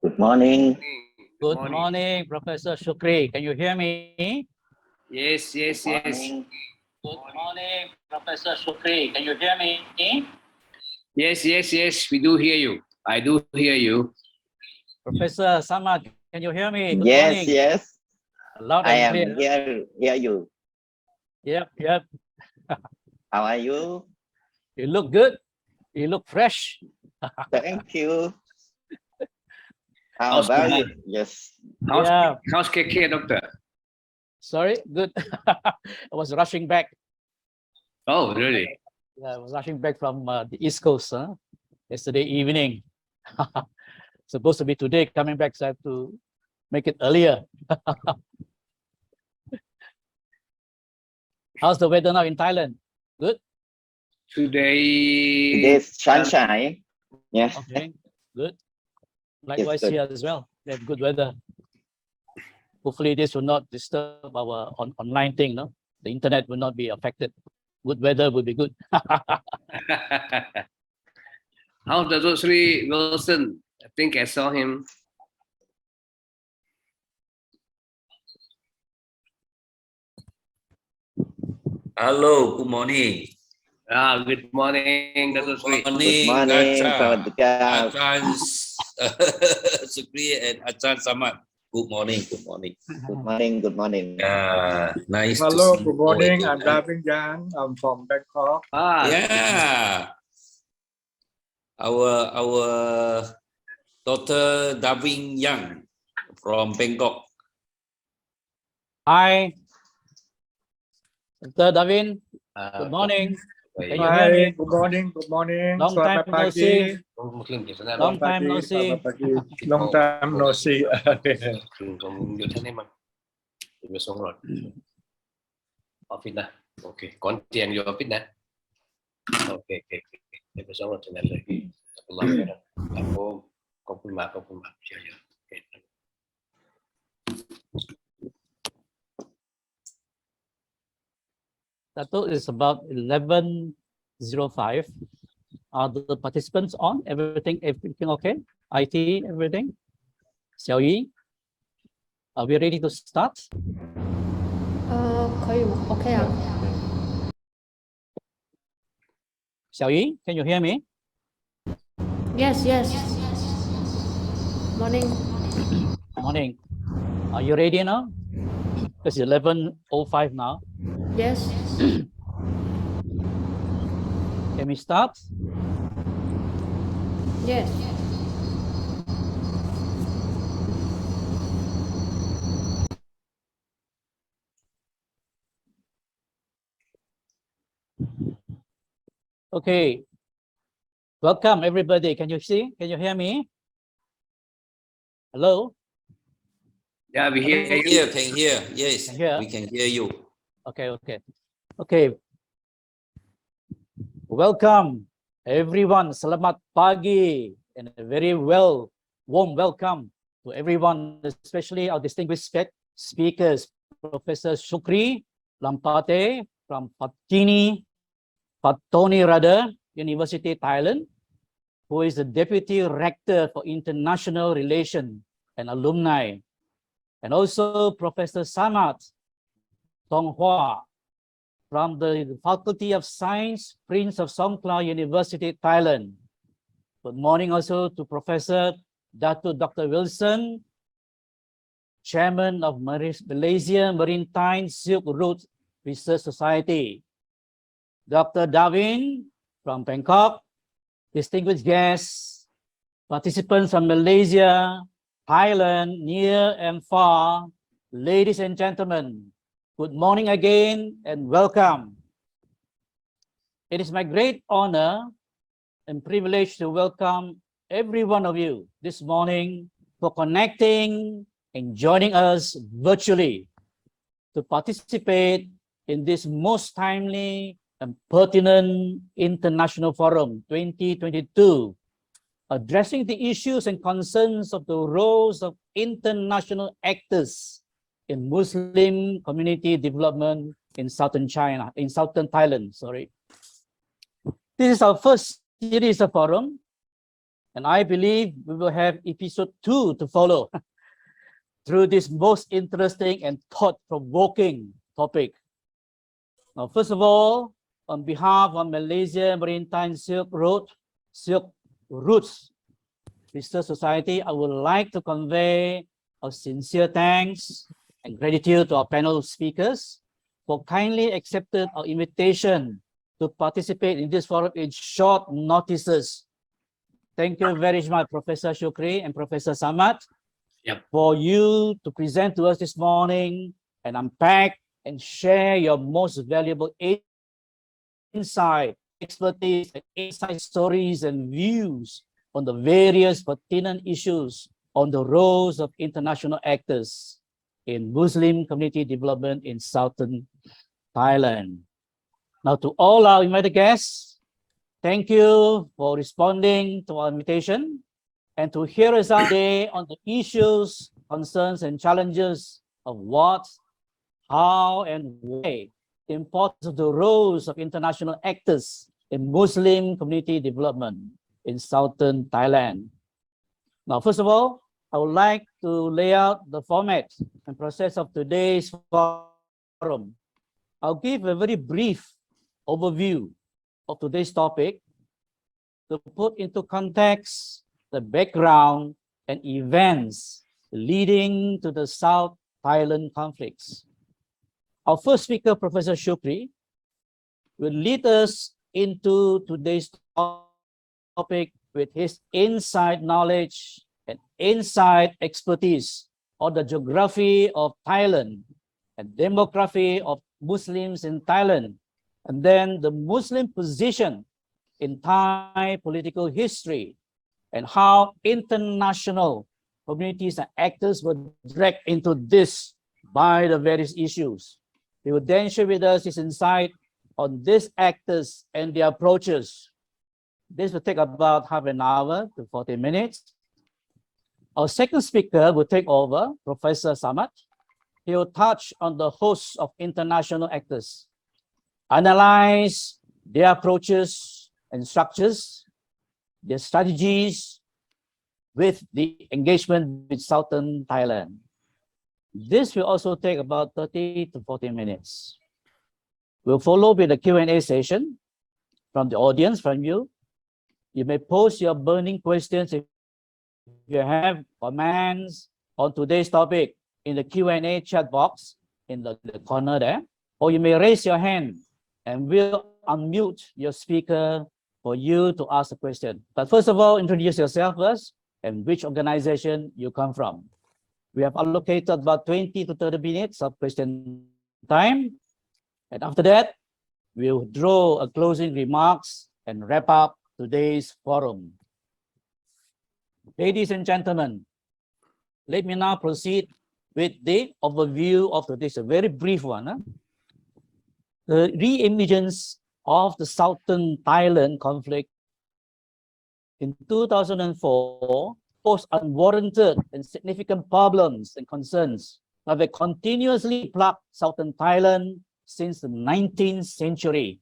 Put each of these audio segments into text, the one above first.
Good morning. Good morning, Professor Shukri. Can you hear me? Yes. Good morning, Professor Shukri. Can you hear me? Yes. We do hear you. I do hear you. Professor Samat, can you hear me? Good Yes, morning. yes. Loud I and am clear. hear you. Yep. How are you? You look good. You look fresh. Thank you. How How's about Kina? you? Yes. How's KK, doctor? Sorry, good. I was rushing back. Oh, really? Yeah, I was rushing back from the East Coast yesterday evening. Supposed to be today, coming back, so I have to make it earlier. How's the weather now in Thailand? Good? Today... Today's sunshine. Yes. Okay, good. Likewise good. here as well. We have good weather. Hopefully this will not disturb our online thing, no? The internet will not be affected. Good weather will be good. How's Dato Sri Wilson? I think I saw him. Hello, good morning. Good morning, Dato Sri. Good morning, Good morning, Achan Sukree and Achan Samat. Good morning. Good morning. Nice Hello, to see good morning. you I'm Damian Lee. I'm from Bangkok. Yeah. Our daughter Davin Yang from Bangkok. Hi, Dr. Davin. Good morning. Can you hear me? Good morning. Long time Selamat no pagi. see. Selamat Long time pagi, no see. selamat pagi. Long time no see.อยู่ท่านนี้มั้งอยู่สงรถออฟฟิศนะโอเคก่อนเตียงอยู่ออฟฟิศนะโอเคเดี๋ยวไปสงรถที่นั่นเลยขอบคุณครับผมขอบคุณมากเยอะDato is about 11:05. Are the participants on? Everything okay? IT, everything? Xiao Yi, are we ready to start? 可以吗 ？OK 啊。Xiao Yi, can you hear me? Yes. Morning. Morning. Are you ready now? It's 11:05 now. Yes. Can we start? Yes. Okay. Welcome everybody. Can you see? Can you hear me? Hello? Yeah, we hear you. Yeah, can hear. Yes, Can hear? we can hear you. Okay. Welcome everyone. Selamat pagi and a very warm welcome to everyone, especially our distinguished speakers, Professor Shukri Langputeh from Pattani University, Thailand, who is the Deputy Rector for International Relations and Alumni, and also Professor Samat Thongfhua from the Faculty of Science, Prince of Songkhla University, Thailand. Good morning also to Professor Dr. Wilson, Chairman of Malaysia Maritime Silk Route Research Society. Dr. Davin from Bangkok, distinguished guests, participants from Malaysia, Thailand, near and far, ladies and gentlemen, good morning again and welcome. It is my great honor and privilege to welcome every one of you this morning for connecting and joining us virtually to participate in this most timely and pertinent International Forum 2022, addressing the issues and concerns of the roles of international actors in Muslim community development in southern Thailand. This is our first series of forum And I believe we will have episode 2 to follow through this most interesting and thought-provoking topic. Now, first of all, on behalf of Malaysia Maritime Silk Routes Research Society, I would like to convey our sincere thanks and gratitude to our panel speakers for kindly accepting our invitation to participate in this forum in short notices. Thank you very much, Professor Shukri and Professor Samat, for you to present to us this morning and unpack and share your most valuable insight, expertise, and inside stories and views on the various pertinent issues on the roles of international actors in Muslim community development in southern Thailand. Now, to all our invited guests, thank you for responding to our invitation and to hear us out today on the issues, concerns, and challenges of what, how, and why the importance of the roles of international actors in Muslim community development in southern Thailand. Now, first of all, I would like to lay out the format and process of today's forum. I'll give a very brief overview of today's topic to put into context the background and events leading to the South Thailand conflicts. Our first speaker, Professor Shukri, will lead us into today's topic with his inside knowledge and inside expertise on the geography of Thailand and demography of Muslims in Thailand, and then the Muslim position in Thai political history and how international communities and actors were dragged into this by the various issues. He will then share with us his insight on these actors and their approaches. This will take about half an hour to 40 minutes. Our second speaker will take over, Professor Samat. He will touch on the host of international actors, analyze their approaches and structures, their strategies with the engagement with southern Thailand. This will also take about 30 to 40 minutes. We'll follow with a Q&A session from the audience, from you. You may post your burning questions if you have comments on today's topic in the Q&A chat box in the corner there, or you may raise your hand and we'll unmute your speaker for you to ask a question. But first of all, introduce yourself first and which organization you come from. We have allocated about 20 to 30 minutes of question time. And after that, we'll draw a closing remarks and wrap up today's forum. Ladies and gentlemen, let me now proceed with the overview of today's, a very brief one. The re-emergence of the southern Thailand conflict in 2004 posed unwarranted and significant problems and concerns that have continuously plagued southern Thailand since the 19th century.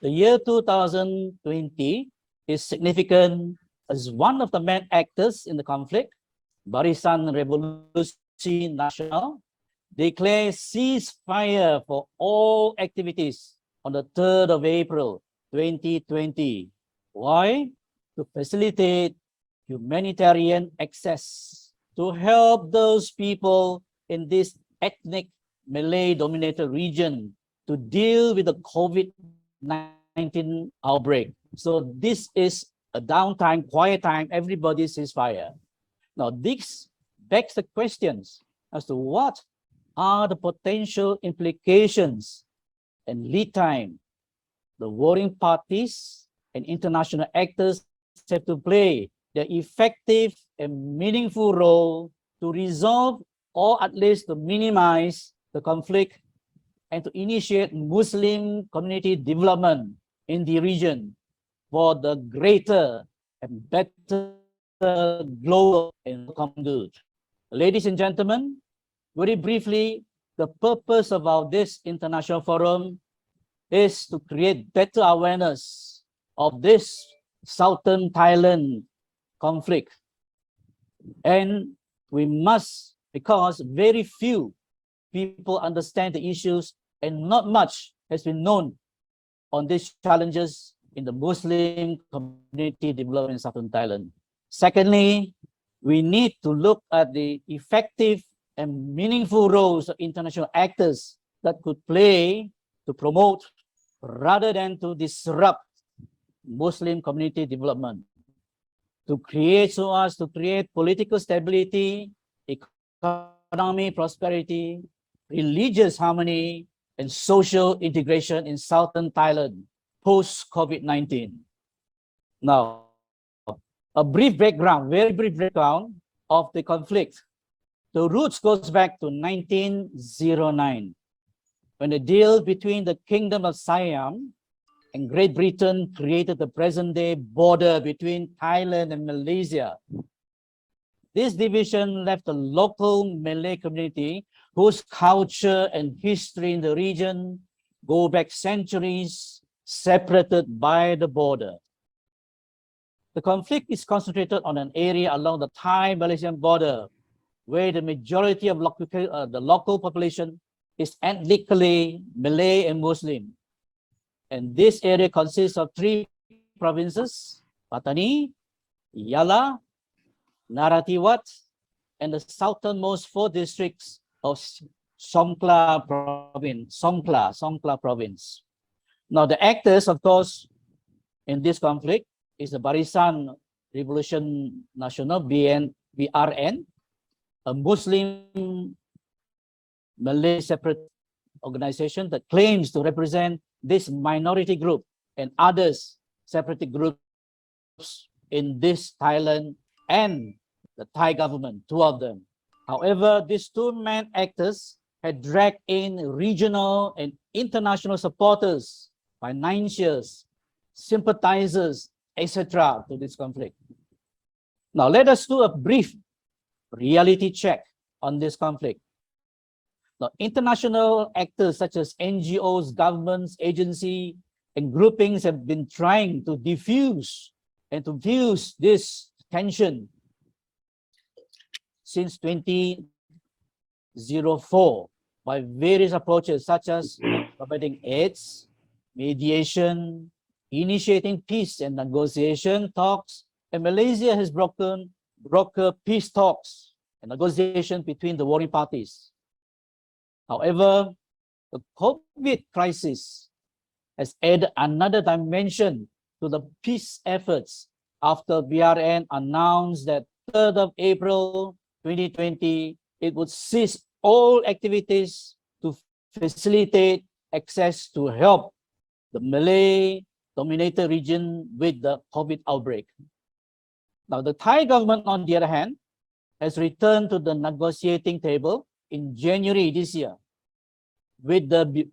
The year 2020 is significant as one of the main actors in the conflict, Barisan Revolusi Nasional, declared ceasefire for all activities on the 3rd of April 2020. Why? To facilitate humanitarian access, to help those people in this ethnic Malay-dominated region to deal with the COVID-19 outbreak. So this is a downtime, quiet time, everybody ceasefire. Now this begs the questions as to what are the potential implications and lead time the warring parties and international actors have to play their effective and meaningful role to resolve or at least to minimize the conflict and to initiate Muslim community development in the region for the greater and better global and common good. Ladies and gentlemen, very briefly, the purpose of this international forum is to create better awareness of this southern Thailand conflict. And we must, because very few people understand the issues and not much has been known on these challenges in the Muslim community development in southern Thailand. Secondly, we need to look at the effective and meaningful roles of international actors that could play to promote rather than to disrupt Muslim community development, to create so as to create political stability, economic prosperity, religious harmony, and social integration in southern Thailand post-COVID-19. Now, a brief background, very brief background of the conflict. The roots goes back to 1909, when the deal between the Kingdom of Siam and Great Britain created the present-day border between Thailand and Malaysia. This division left the local Malay community whose culture and history in the region go back centuries, separated by the border. The conflict is concentrated on an area along the Thai-Malaysian border, where the majority of the local population is ethnically Malay and Muslim. And this area consists of 3 provinces, Pattani, Yala, Narathiwat, and the southernmost 4 districts of Songkhla province. Now, the actors, of course, in this conflict is the Barisan Revolution Nasional, BRN, a Muslim Malay separate organization that claims to represent this minority group and others separate groups in this Thailand and the Thai government, 2 of them. However, these 2 main actors had dragged in regional and international supporters, financiers, sympathizers, etc. to this conflict. Now, let us do a brief reality check on this conflict. Now, international actors such as NGOs, governments, agencies, and groupings have been trying to diffuse and to fuse this tension since 2004 by various approaches such as providing aids, mediation, initiating peace and negotiation talks, and Malaysia has brokered peace talks and negotiation between the warring parties. However, the COVID crisis has added another dimension to the peace efforts after BRN announced that 3rd of April 2020, it would cease all activities to facilitate access to help the Malay-dominated region with the COVID outbreak. Now, the Thai government, on the other hand, has returned to the negotiating table in January this year with the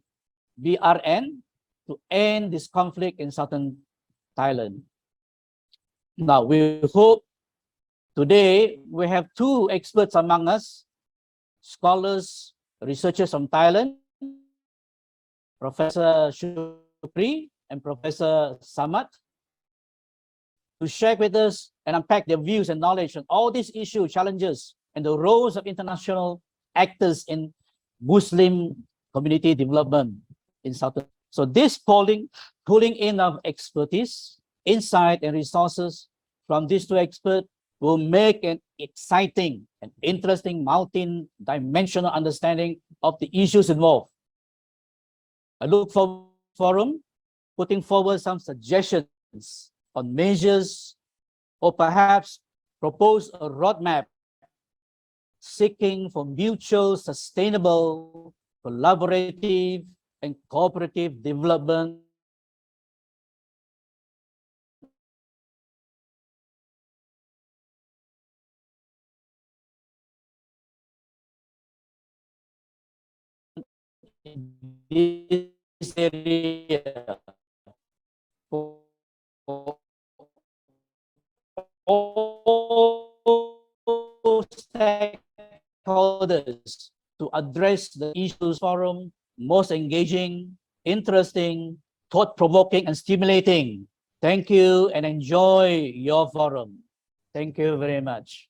BRN to end this conflict in southern Thailand. Now, we hope today we have 2 experts among us, scholars, researchers from Thailand, Professor Shukri and Professor Samat, to share with us and unpack their views and knowledge on all these issues, challenges, and the roles of international actors in Muslim community development in Southern. So this pulling in of expertise, insight, and resources from these 2 experts will make an exciting and interesting multi-dimensional understanding of the issues involved. I look forward to the forum putting forward some suggestions on measures or perhaps propose a roadmap seeking for mutual, sustainable, collaborative, and cooperative development in this area for all stakeholders to address the issues forum most engaging, interesting, thought-provoking, and stimulating. Thank you and enjoy your forum. Thank you very much.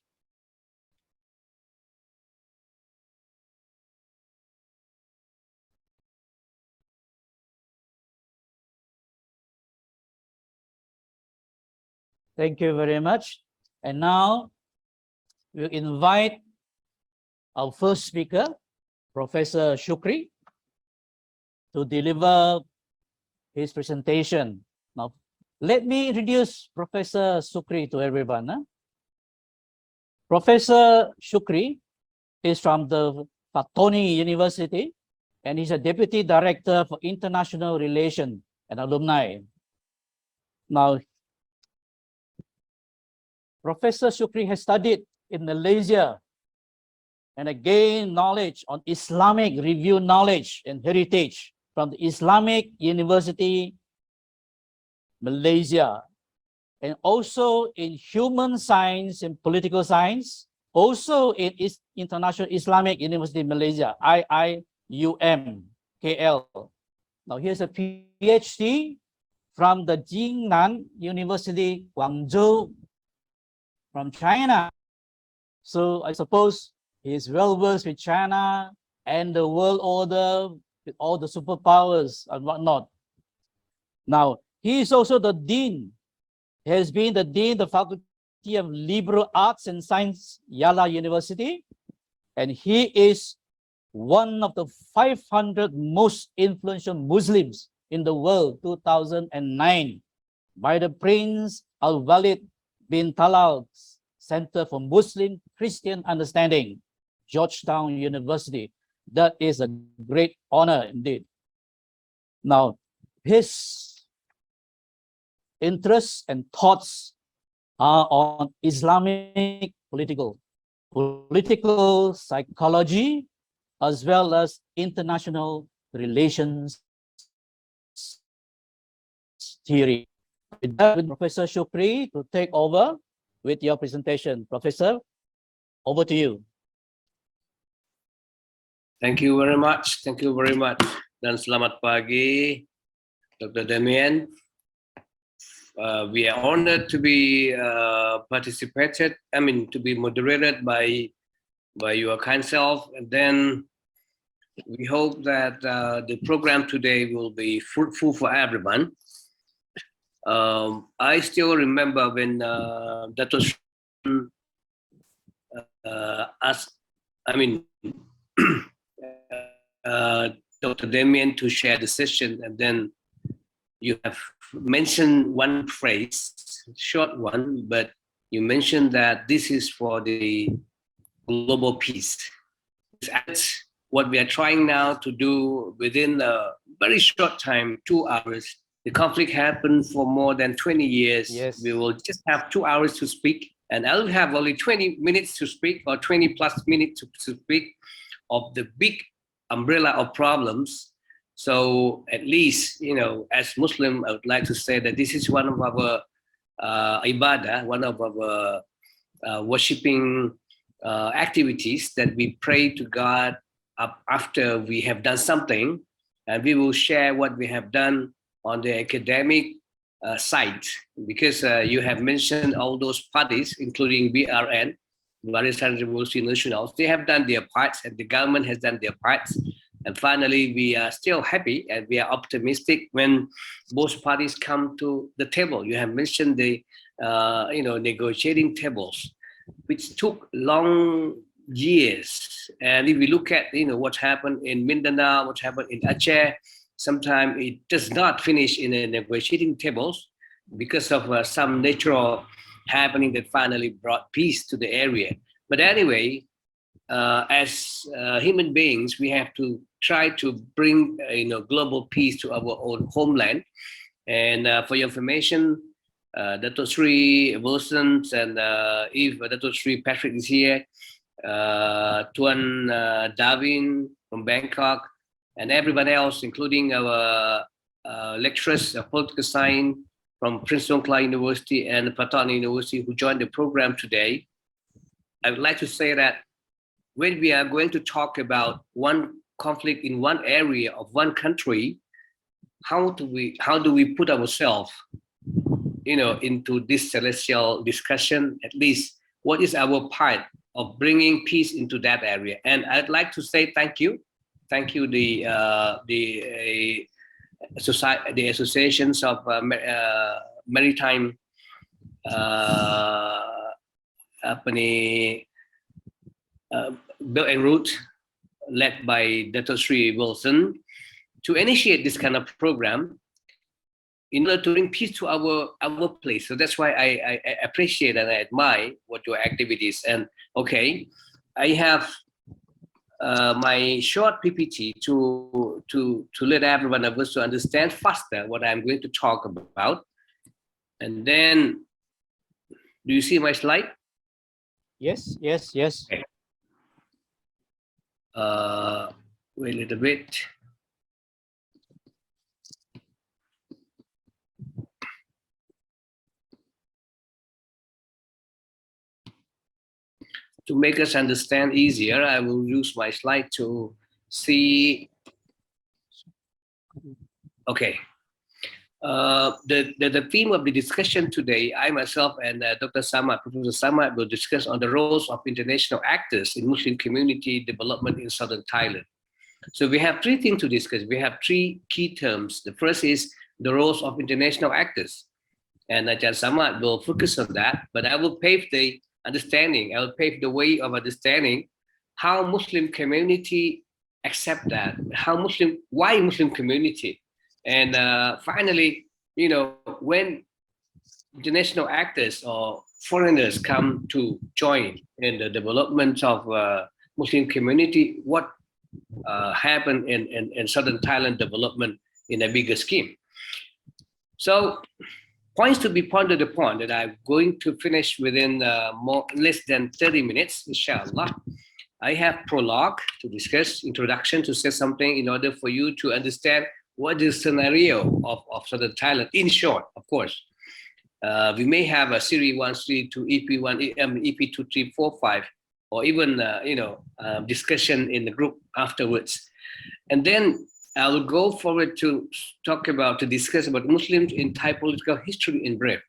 Thank you very much. And now we'll invite our first speaker, Professor Shukri, to deliver his presentation. Now, let me introduce Professor Sukree to everyone. Professor Shukri is from the Pattani University, and he's a Deputy Director for International Relations and Alumni. Now, Professor Shukri has studied in Malaysia and gained knowledge on Islamic review knowledge and heritage from the Islamic University, Malaysia, and also in human science and political science, also in International Islamic University, Malaysia, IIUM, KL. Now here's a PhD from the Jingnan University, Guangzhou, from China. So I suppose he is well versed with China and the world order, with all the superpowers and whatnot. Now, he is also the dean. He has been the dean of the Faculty of Liberal Arts and Science, Yala University, and he is one of the 500 most influential Muslims in the world, 2009, by the Prince Al-Walid bin Talal Center for Muslim Christian Understanding, Georgetown University. That is a great honor indeed. Now, his interests and thoughts are on Islamic political psychology, as well as international relations theory. With that, with Professor Shukri to take over with your presentation. Professor, over to you. Thank you very much. Thank you very much. Dan selamat pagi, Dr. Damian. We are honored to be to be moderated by your kind self. And then we hope that the program today will be fruitful for everyone. I still remember when that was Dr. Damian to share the session, and then you have mentioned one phrase, short one, but you mentioned that this is for the global peace. That's what we are trying now to do within a very short time, 2 hours. The conflict happened for more than 20 years. Yes. We will just have 2 hours to speak, and I'll have only 20 minutes to speak, or 20 plus minutes to speak of the big umbrella of problems. So at least, as Muslim, I would like to say that this is one of our ibadah, one of our worshipping activities, that we pray to God after we have done something, and we will share what we have done on the academic side, because you have mentioned all those parties, including BRN, Barisan Revolusi Nasional. They have done their parts, and the government has done their parts. And finally, we are still happy and we are optimistic when both parties come to the table. You have mentioned the negotiating tables, which took long years. And if we look at what happened in Mindanao, what happened in Aceh, sometimes it does not finish in a negotiating tables because of some natural happening that finally brought peace to the area. But anyway, as human beings, we have to try to bring global peace to our own homeland. And for your information, Dato Sri Wilson, and if Dato Sri Patrick is here, Tuan Davin from Bangkok, and everyone else, including our lecturers of political science from Prince Songkhla University and Pattani University who joined the program today. I would like to say that when we are going to talk about one conflict in one area of one country, how do we put ourselves into this celestial discussion, at least what is our part of bringing peace into that area. And I'd like to say thank you, the society, the associations of maritime Belt and Route, led by Dr. Sri Wilson, to initiate this kind of program in order to bring peace to our place. So that's why I appreciate and I admire what your activities. And okay, I have my short PPT to let everyone of us to understand faster what I'm going to talk about. And then, do you see my slide? Yes, yes, yes. Okay. Wait a little bit. To make us understand easier, I will use my slide to see. Okay. The theme of the discussion today, I myself and Dr. Samat, Professor Samat, will discuss on the roles of international actors in Muslim community development in southern Thailand. So we have three things to discuss. We have three key terms. The first is the roles of international actors. And Ajahn Samat will focus on that, but I will pave the understanding, I will pave the way of understanding how Muslim community accept that, why Muslim community? And finally, when international actors or foreigners come to join in the development of Muslim community, what happened in southern Thailand development in a bigger scheme. So points to be pondered upon that I'm going to finish within less than 30 minutes, inshallah. I have prologue to discuss, introduction to say something in order for you to understand what is the scenario of southern Thailand. In short, of course, we may have a series 1, series 2, EP1, EP 2, 3, 4, 5, or even discussion in the group afterwards. And then I will go forward to discuss about Muslims in Thai political history in brief.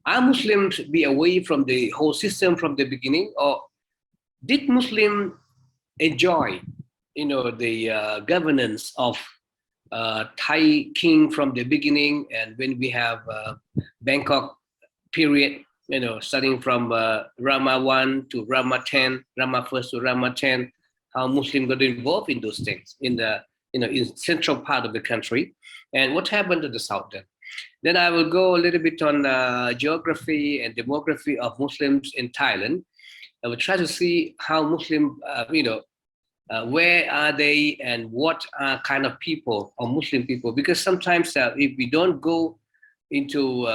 Are Muslims be away from the whole system from the beginning, or did Muslims enjoy, the governance of Thai king from the beginning? And when we have Bangkok period, starting from Rama 1 to Rama 10, Rama 1 to Rama 10, how Muslims got involved in those things in the in central part of the country, and what happened to the south then. Then I will go a little bit on geography and demography of Muslims in Thailand. I will try to see how Muslim, where are they and what are kind of people or Muslim people, because sometimes if we don't go into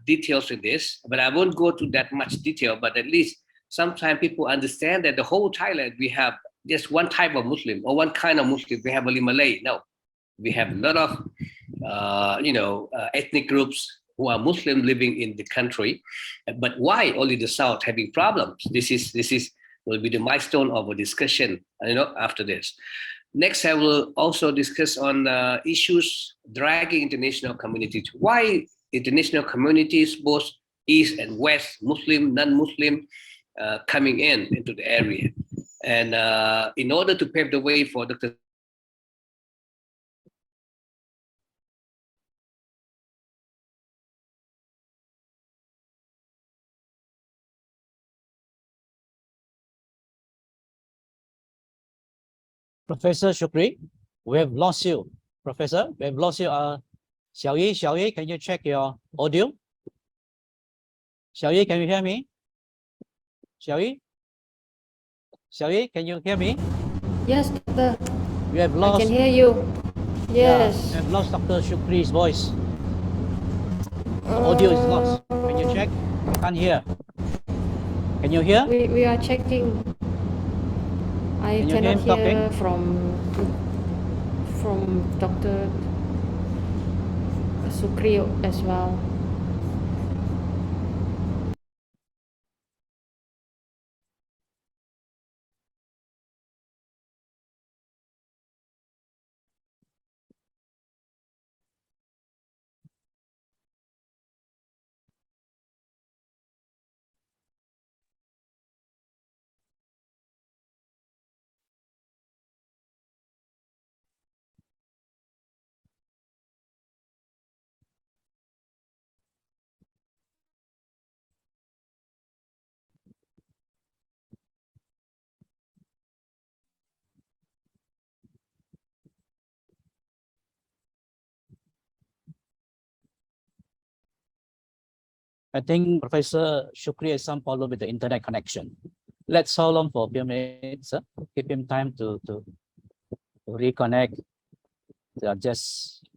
details in this, but I won't go to that much detail, but at least sometimes people understand that the whole Thailand, we have just one type of Muslim or one kind of Muslim. We have only Malay. No, we have a lot of, ethnic groups who are Muslim living in the country. But why only the South having problems? This will be the milestone of a discussion, after this. Next, I will also discuss on issues dragging international communities. Why international communities, both East and West, Muslim, non-Muslim, coming into the area. And in order to pave the way for Dr. Professor Shukri, we have lost you. Professor, we have lost you. Xiao Yi, can you check your audio? Xiao Yi, can you hear me? Xiao Yi, can you hear me? Yes, doctor. We have I lost. can hear you. Yes. Yeah, we have lost Dr. Shukri's voice. The audio is lost. Can you check? I can't hear. Can you hear? We are checking. I Can you hear cannot him talking? hear from Dr. Sukree as well. I think Professor Shukri has some problem with the internet connection. Let's hold on for a few minutes. Give him time to reconnect. Just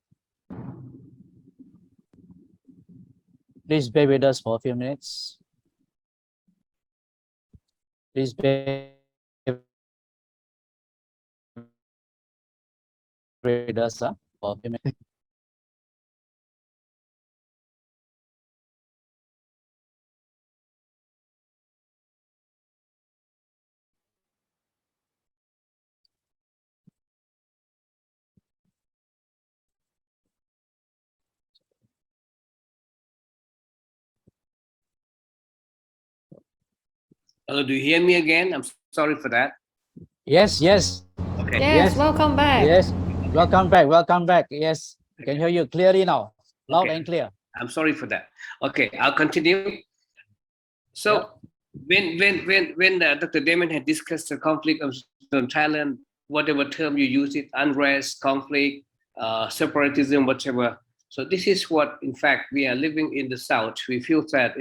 please bear with us for a few minutes. Please bear with us for a few minutes. Hello, do you hear me again? I'm sorry for that. Yes, yes, Okay. Yes, Yes. welcome back. yes. Welcome back. Welcome back. Yes, I can hear you clearly now, loud Okay. and clear. I'm sorry for that. Okay, I'll continue. So when Dr. Damian had discussed the conflict of Thailand, whatever term you use it, unrest, conflict, separatism, whatever. So this is what, in fact, we are living in the South. We feel that,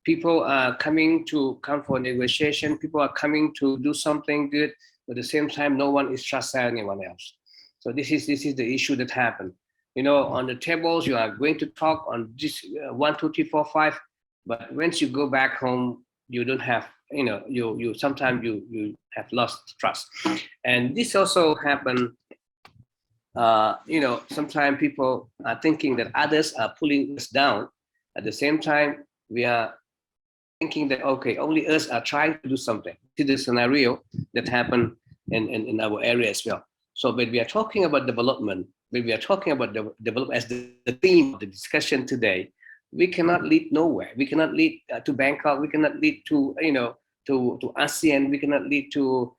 people are come for negotiation. People are coming to do something good, but at the same time, no one is trusting anyone else. So this is the issue that happened. On the tables, you are going to talk on this 1, 2, 3, 4, 5, but once you go back home, you don't have, you sometimes you have lost trust. And this also happened, sometimes people are thinking that others are pulling us down. At the same time, we are thinking that, okay, only us are trying to do something. See the scenario that happened in our area as well. So when we are talking about development, when we are talking about development as the theme of the discussion today, we cannot lead nowhere. We cannot lead to Bangkok. We cannot lead to to ASEAN. We cannot lead to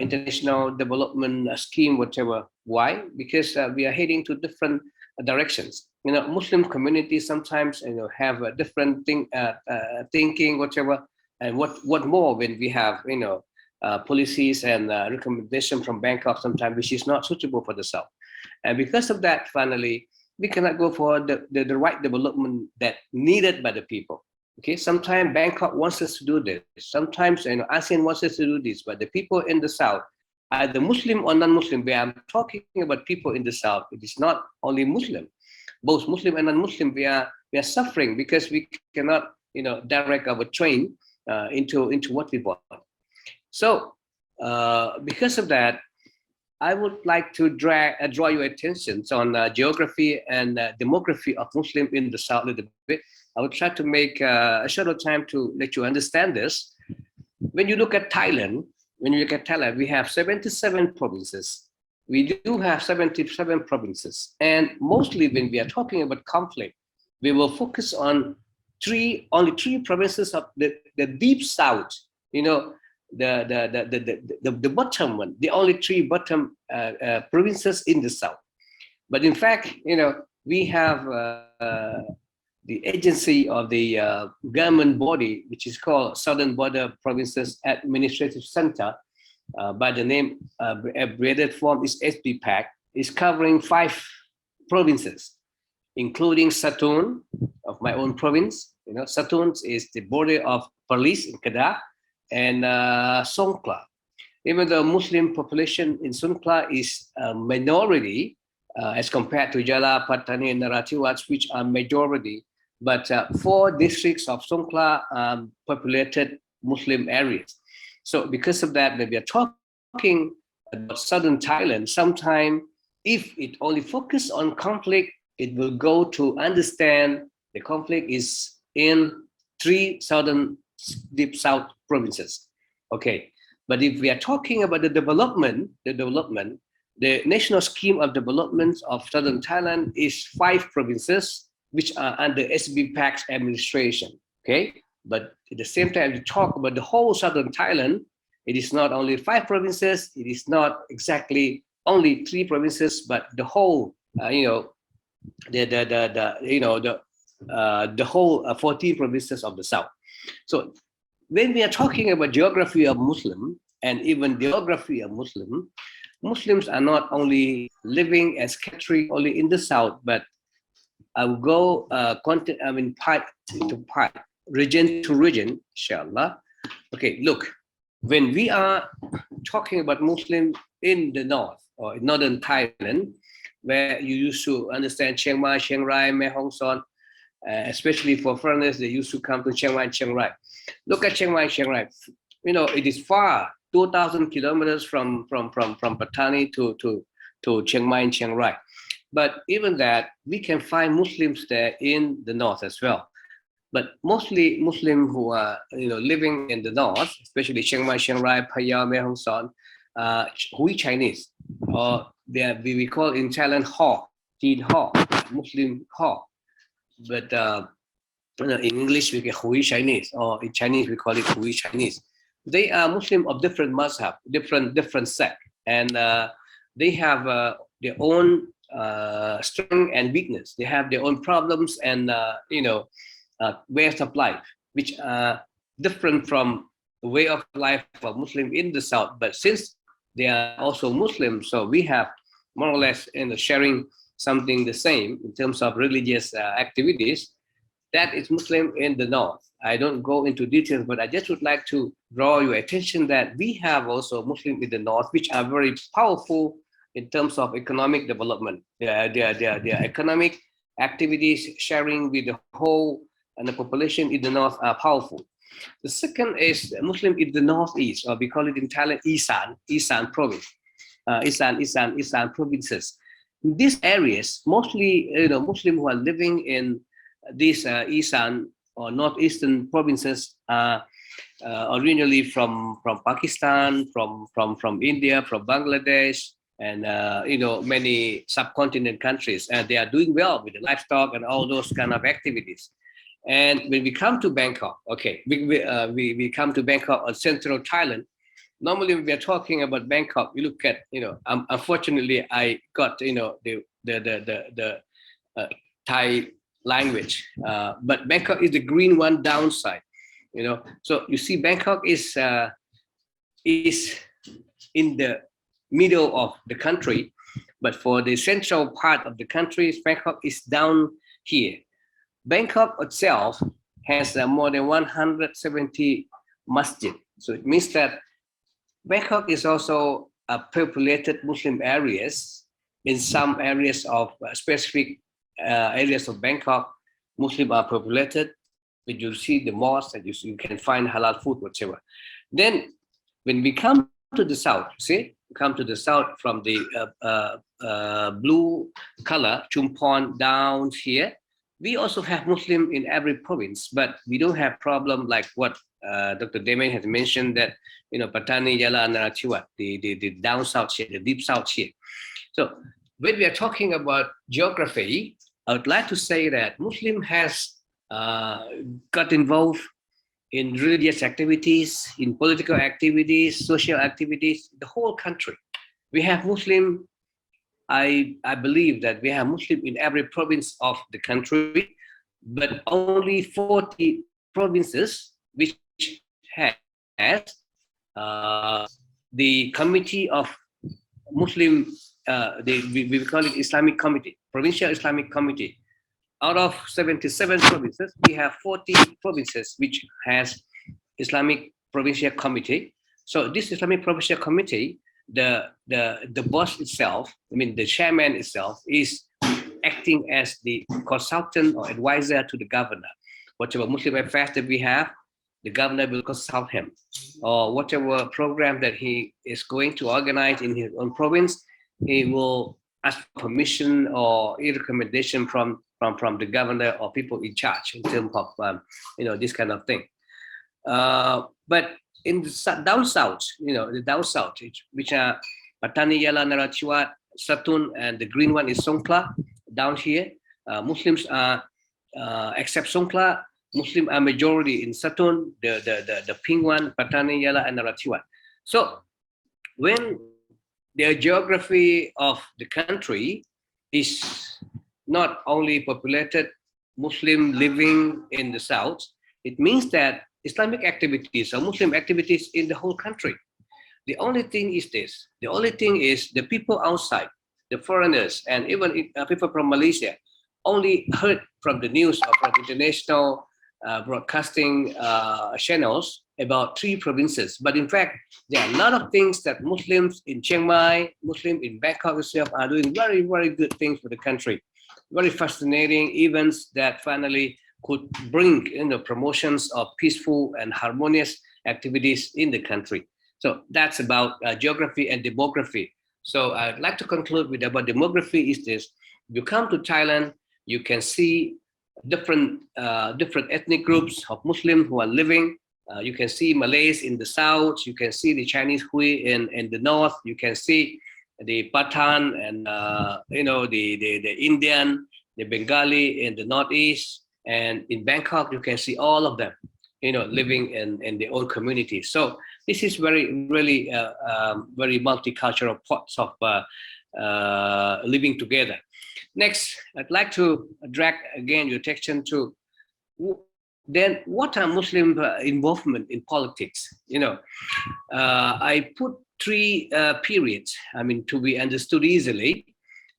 international development scheme, whatever. Why? Because we are heading to different directions. Muslim communities sometimes have a different thinking, whatever. And what more when we have policies and recommendation from Bangkok sometimes which is not suitable for the South. And because of that, finally, we cannot go for the right development that needed by the people. Okay, sometimes Bangkok wants us to do this. Sometimes ASEAN wants us to do this, but the people in the South, either Muslim or non-Muslim, where I'm talking about people in the South, it is not only Muslim. Both Muslim and non-Muslim, we are suffering because we cannot direct our train into what we want. So because of that, I would like to draw your attention on geography and demography of Muslim in the South a little bit. I will try to make a shorter time to let you understand this. When you look at Thailand, we have 77 provinces. We do have 77 provinces. And mostly when we are talking about conflict, we will focus on only three provinces of the deep South, the bottom one, the only three bottom provinces in the South. But in fact, we have the agency of the government body, which is called Southern Border Provinces Administrative Center, by the name abbreviated form is SBPAC, is covering 5 provinces, including Satun of my own province. Satun is the border of Perlis in Kedah, and Songkhla. Even the Muslim population in Songkhla is a minority as compared to Jala, Pattani, and Narathiwat, which are majority. But 4 districts of Songkhla are populated Muslim areas. So because of that, when we are talking about southern Thailand, sometimes if it only focuses on conflict, it will go to understand the conflict is in 3 southern deep South provinces. Okay, but if we are talking about the development, the national scheme of development of southern Thailand is 5 provinces which are under SBPAC's administration. Okay, but at the same time, we talk about the whole southern Thailand. It is not only 5 provinces. It is not exactly only 3 provinces, but the whole, the whole 14 provinces of the South. So when we are talking about geography of Muslim and even geography of Muslim, Muslims are not only living and scattering only in the South, but I will go part to part, region to region, inshallah. Okay, look, when we are talking about Muslim in the north or in northern Thailand, where you used to understand Chiang Mai, Chiang Rai, Mae Hong Son, especially for foreigners, they used to come to Chiang Mai and Chiang Rai. Look at Chiang Mai, Chiang Rai. You know, it is far, 2,000 kilometers from Pattani to Chiang Mai and Chiang Rai. But even that, we can find Muslims there in the north as well. But mostly Muslim who are living in the north, especially Chiang Mai, Chiang Rai, Phayao, Mae Hong Son, Hui Chinese, or we call in Thailand Ho, Jin Ho, Muslim Ho. But in English we get Hui Chinese, or in Chinese we call it Hui Chinese. They are Muslim of different mazhab, different sect, and they have their own strength and weakness. They have their own problems and ways of life, which are different from the way of life of Muslim in the south. But since they are also Muslims, so we have more or less sharing something the same in terms of religious activities. That is Muslim in the north. I don't go into details, but I just would like to draw your attention that we have also Muslim in the north, which are very powerful in terms of economic development. Their economic activities sharing with the whole and the population in the north are powerful. The second is Muslim in the northeast, or we call it in Thailand Isan province, Isan provinces. In these areas, mostly Muslim who are living in these Isan or northeastern provinces are originally from Pakistan, from India, from Bangladesh, and many subcontinent countries, and they are doing well with the livestock and all those kind of activities. And when we come to Bangkok, okay, we come to Bangkok or central Thailand. Normally, when we are talking about Bangkok, we look at unfortunately, I got the Thai language, but Bangkok is the green one downside. So you see, Bangkok is in the middle of the country, but for the central part of the country, Bangkok is down here. Bangkok itself has more than 170 masjid. So it means that Bangkok is also a populated Muslim areas. In some areas of specific areas of Bangkok, Muslim are populated. But you see the mosque and you can find halal food, whatever. Then when we come to the south, see, come to the south from the blue color, Chumpon down here, we also have Muslim in every province, but we don't have problem like what Dr. Damian has mentioned, that Pattani, Yala, and Narathiwat, the down south here, the deep south here. So when we are talking about geography, I would like to say that Muslim has got involved in religious activities, in political activities, social activities, the whole country. We have Muslim. I believe that we have Muslim in every province of the country, but only 40 provinces which has the committee of Muslim, we call it Islamic Committee, Provincial Islamic Committee. Out of 77 provinces, we have 40 provinces which has Islamic Provincial Committee. So this Islamic Provincial Committee, the boss itself, I mean the chairman itself, is acting as the consultant or advisor to the governor. Whatever Muslim affairs that we have, the governor will consult him, or whatever program that he is going to organize in his own province, he will ask for permission or a recommendation from the governor or people in charge in terms of this kind of thing. But in the down south, the down south, which are Pattani, Yala, Narathiwat, Satun, and the green one is Songkhla. Down here, Muslims are, except Songkhla, Muslim are majority in Satun, the pink one, Pattani, Yala, and Narathiwat. So when the geography of the country is not only populated Muslim living in the south, it means that Islamic activities or Muslim activities in the whole country. The only thing is this. The only thing is the people outside, the foreigners, and even people from Malaysia, only heard from the news or from international broadcasting channels about 3 provinces. But in fact, there are a lot of things that Muslims in Chiang Mai, Muslims in Bangkok itself are doing very, very good things for the country. Very fascinating events that finally could bring promotions of peaceful and harmonious activities in the country. So that's about geography and demography. So I'd like to conclude with about demography is this: you come to Thailand, you can see different ethnic groups of Muslims who are living. You can see Malays in the south, you can see the Chinese Hui in the north, you can see the Pathan and the Indian, the Bengali in the northeast, and in Bangkok you can see all of them, living in their own community. So this is really very multicultural parts of living together. Next, I'd like to drag again your attention to then what are Muslim involvement in politics. I put 3 periods, to be understood easily.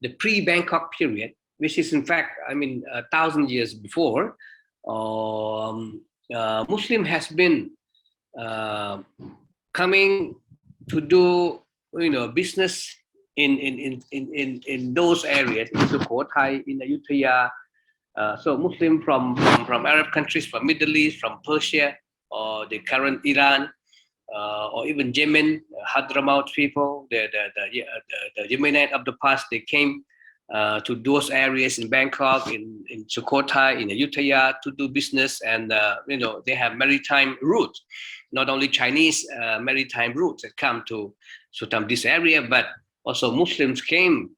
The pre-Bangkok period, which is in fact, 1,000 years before, Muslim has been coming to do business in those areas, in Sukhothai, in Ayutthaya. So Muslim from Arab countries, from Middle East, from Persia, or the current Iran, or even Yemen, Hadramaut people, the Yemenite of the past, they came to those areas in Bangkok, in Sukhothai, in Ayutthaya to do business, and they have maritime routes, not only Chinese maritime routes that come to this area, but also Muslims came.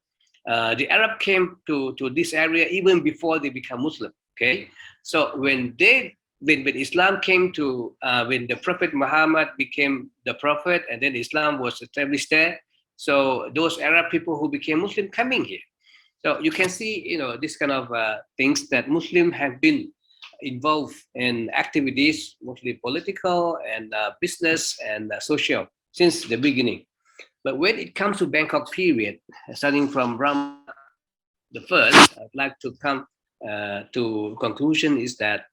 The Arab came to this area even before they become Muslim. Okay, so when Islam came to, when the Prophet Muhammad became the Prophet, and then Islam was established there, so those Arab people who became Muslim coming here. So you can see, this kind of things that Muslims have been involved in activities, mostly political and business and social since the beginning. But when it comes to Bangkok period, starting from Ram the first, I'd like to come to conclusion is that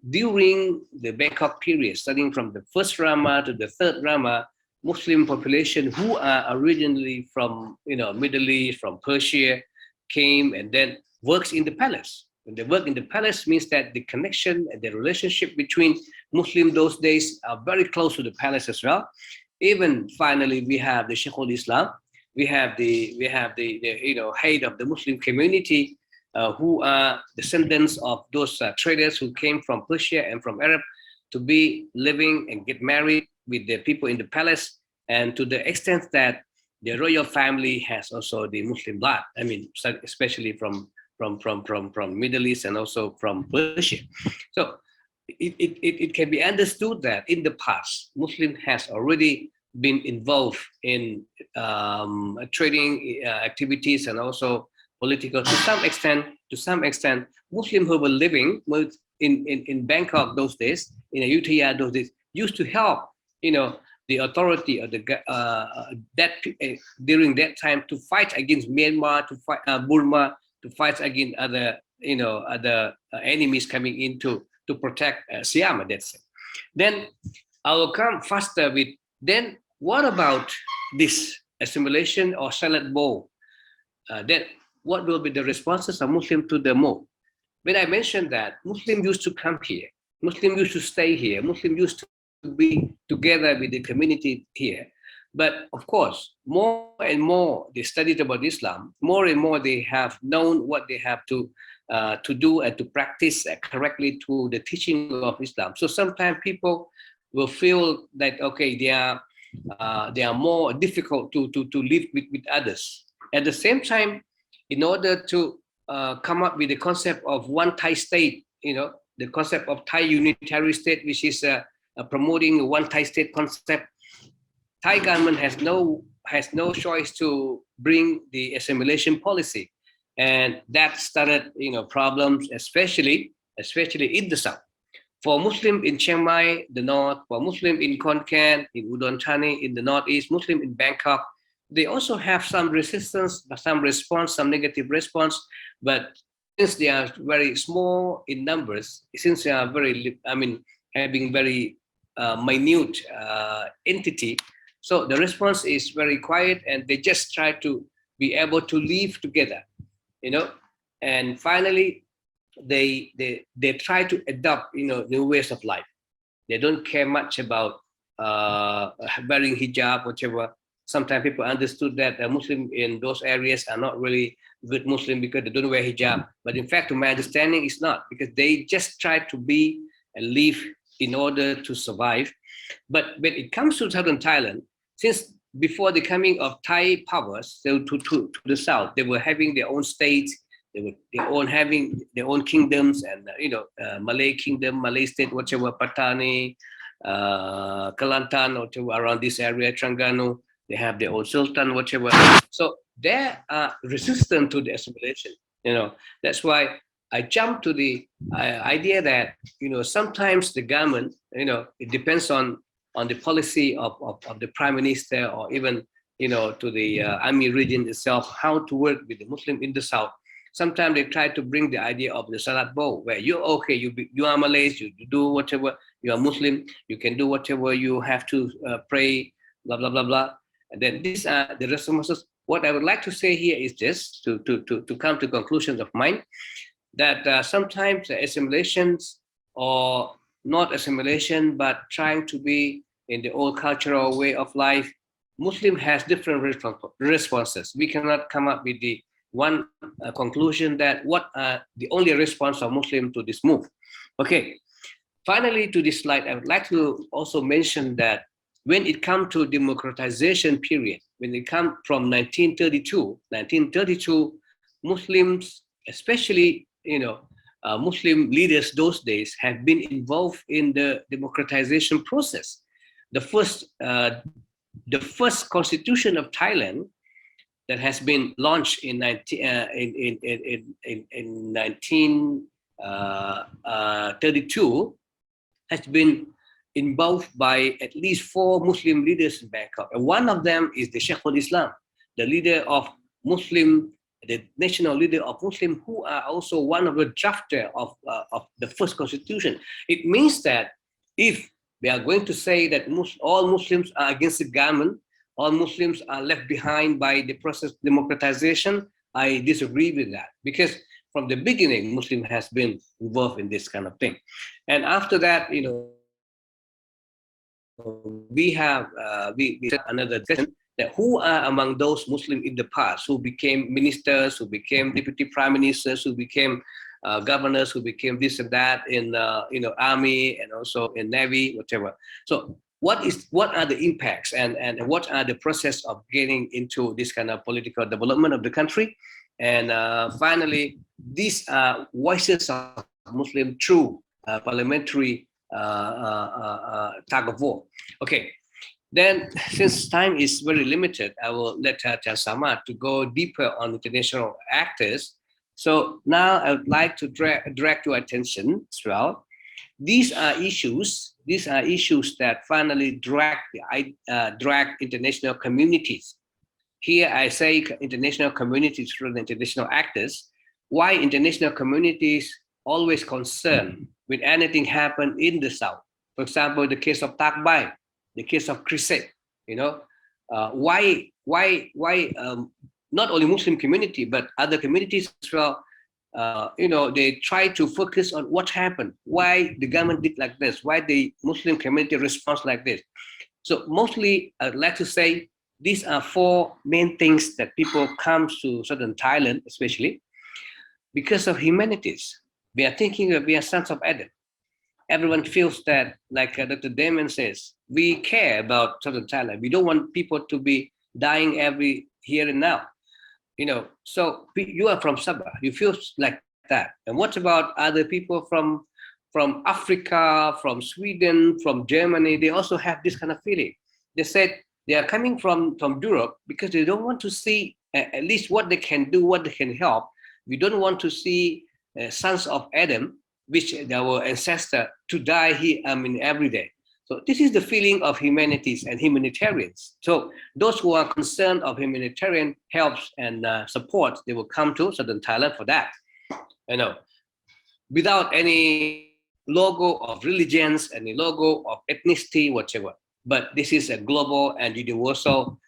during the Bangkok period, starting from the first Rama to the third Rama, Muslim population who are originally from Middle East, from Persia, came and then works in the palace. When they work in the palace means that the connection and the relationship between Muslim those days are very close to the palace as well. Even finally, we have the Sheikhul Islam, we have the head of the Muslim community who are descendants of those traders who came from Persia and from Arab to be living and get married with the people in the palace, and to the extent that the royal family has also the Muslim blood. Especially from Middle East and also from Persia. So it can be understood that in the past, Muslim has already been involved in trading activities and also political to some extent. Muslim who were living in Bangkok those days, in Ayutthaya those days, used to help the authority of the during that time to fight against Myanmar, to fight Burma, to fight against other enemies coming in to protect Siam. That's it. Then I will come faster with. Then what about this assimilation or salad bowl? Then what will be the responses of Muslim to the move? When I mentioned that Muslim used to come here, Muslim used to stay here, Muslim used to be together with the community here. But of course, more and more they studied about Islam, more and more they have known what they have to do and to practice correctly to the teaching of Islam. So sometimes people will feel that, okay, they are more difficult to live with others. At the same time, in order to come up with the concept of one Thai state, the concept of Thai unitary state, which is promoting one Thai state concept, Thai government has no choice to bring the assimilation policy, and that started problems, especially in the south. For Muslim in Chiang Mai, the north, for Muslim in Khon Kaen, in Udon Thani, in the northeast, Muslim in Bangkok, they also have some resistance, some response, some negative response. But since they are very small in numbers, since they are very, having very minute entity, so the response is very quiet, and they just try to be able to live together, and finally they try to adopt new ways of life. They don't care much about wearing hijab, whatever. Sometimes people understood that a Muslim in those areas are not really good Muslim because they don't wear hijab. But in fact, to my understanding, it's not, because they just try to be and live in order to survive. But when it comes to southern Thailand, since before the coming of Thai powers to the south, they were having their own states, they were having their own kingdoms, and Malay kingdom, Malay state, whatever, Pattani, Kelantan, whatever, around this area, Terengganu, they have their own sultan, whatever. So they are resistant to the assimilation. That's why I jumped to the idea that sometimes the government, it depends on the policy of the prime minister, or even to the army region itself, how to work with the Muslim in the south. Sometimes they try to bring the idea of the Salat Bowl, where you are Malays, you do whatever, you are Muslim, you can do whatever you have to pray, blah, blah, blah, blah. And then these are the responses. What I would like to say here is just to come to conclusions of mine, that sometimes assimilations, or not assimilation, but trying to be in the old cultural way of life, Muslim has different responses. We cannot come up with the one conclusion that what are the only response of Muslim to this move. Okay, finally to this slide, I would like to also mention that when it comes to democratization period, when it comes from 1932, Muslims, especially Muslim leaders those days, have been involved in the democratization process. The first constitution of Thailand that has been launched in 1932 has been involved by at least 4 Muslim leaders in Bangkok. And one of them is the Sheikh al-Islam, the leader of Muslim, the national leader of Muslim, who are also one of the drafter of the first constitution. It means that if we are going to say that all Muslims are against the government, all Muslims are left behind by the process of democratization, I disagree with that, because from the beginning, Muslim has been involved in this kind of thing. And after that, we have another question, that who are among those Muslims in the past who became ministers, who became deputy prime ministers, who became governors, who became this and that in army and also in navy, whatever. So what are the impacts, and what are the process of getting into this kind of political development of the country? And finally, these are voices of Muslim through parliamentary tug of war. Okay, then since time is very limited, I will let Samat to go deeper on international actors. So now I would like to direct your attention as well. These are issues that finally drag international communities. Here I say international communities through the international actors. Why international communities always concerned when anything happen in the south? For example, the case of Tak Bai, the case of Krisek. Why not only Muslim community but other communities as well? They try to focus on what happened, why the government did like this, why the Muslim community responds like this. So mostly, I'd like to say these are 4 main things that people come to southern Thailand, especially because of humanities. We are thinking that we are sons of Adam. Everyone feels that, like Dr. Damian says, we care about southern Thailand. We don't want people to be dying every here and now. So you are from Sabah, you feel like that. And what about other people from Africa, from Sweden, from Germany? They also have this kind of feeling. They said they are coming from Europe because they don't want to see at least what they can do, what they can help. We don't want to see sons of Adam, which our ancestor, to die here, every day. So this is the feeling of humanities and humanitarians. So those who are concerned of humanitarian helps and support, they will come to southern Thailand for that. Without any logo of religions, any logo of ethnicity, whatever. But this is a global and universal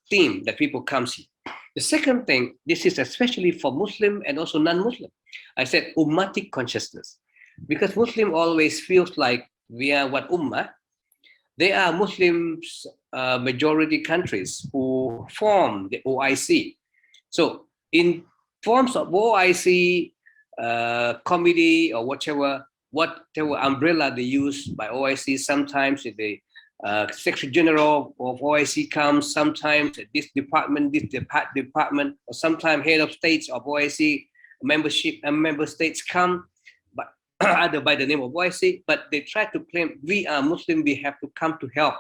theme that people come see. The second thing, this is especially for Muslim and also non-Muslim. I said ummatic consciousness, because Muslim always feels like we are what ummah. They are Muslims, majority countries who form the OIC. So in forms of OIC, committee or whatever umbrella they use by OIC, sometimes the Secretary General of OIC comes, sometimes this department, or sometimes head of states of OIC membership and member states come, but either by the name of OIC, but they try to claim we are Muslim, we have to come to help.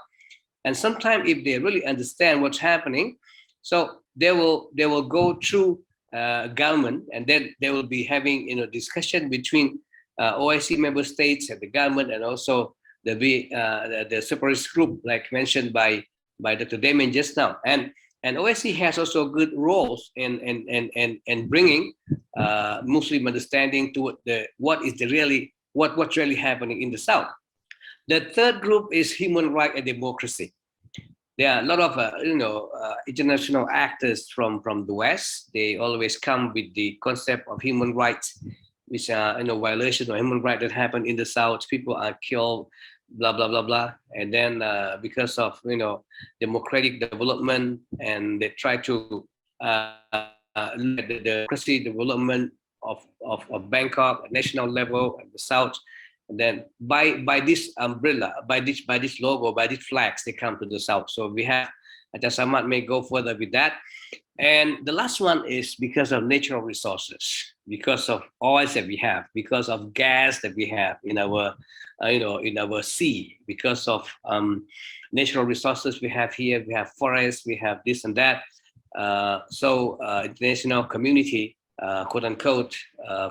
And sometimes if they really understand what's happening, so they will go through government, and then they will be having discussion between OIC member states and the government, and also the separatist group, like mentioned by Dr. Damian just now. And OIC has also good roles in bringing Muslim understanding to what's really happening in the South. The third group is human rights and democracy. There are a lot of international actors from the West. They always come with the concept of human rights, which are violations of human rights that happen in the South. People are killed, blah blah blah blah, and then because of democratic development, and they try to let the democracy development of Bangkok at national level and the South. And then by this umbrella, by this logo, by these flags, they come to the South. So we have, Samat may go further with that. And the last one is because of natural resources, because of oils that we have, because of gas that we have in our, in our sea, because of natural resources we have here. We have forests, we have this and that. So international community, quote unquote,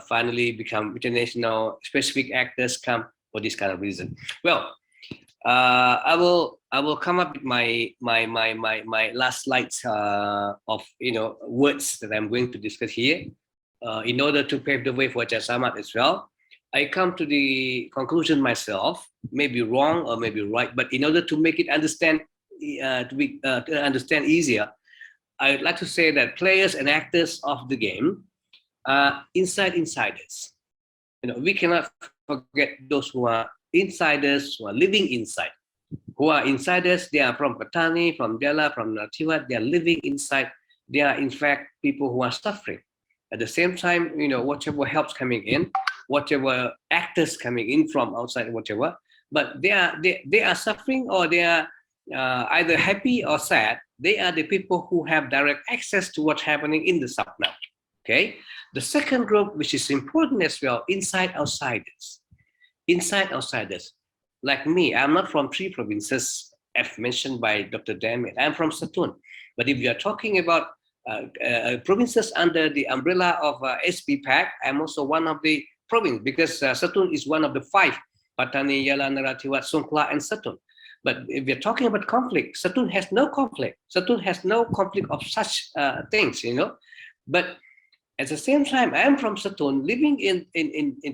finally become international specific actors come for this kind of reason. Well, I will come up with my last slides of words that I'm going to discuss here in order to pave the way for Samat as well. I come to the conclusion myself, maybe wrong or maybe right, but in order to make it understand to understand easier, I'd like to say that players and actors of the game are insiders. We cannot forget those who are insiders, who are living inside. Who are insiders? They are from Pattani, from Dela, from Narathiwat. They are living inside. They are in fact people who are suffering. At the same time, whatever helps coming in, whatever actors coming in from outside, whatever, but they are suffering, or they are either happy or sad. They are the people who have direct access to what's happening in the South now. Okay. The second group, which is important as well, inside outsiders. Inside outsiders, like me, I'm not from 3 provinces, as mentioned by Dr. Damian. I'm from Satun. But if you are talking about provinces under the umbrella of SPPAC, I'm also one of the province, because Satun is one of the 5, Pattani, Yala, Narathiwat, Songkhla, and Satun. But if we're talking about conflict, Satun has no conflict. Satun has no conflict of such things, But at the same time, I'm from Satun, living in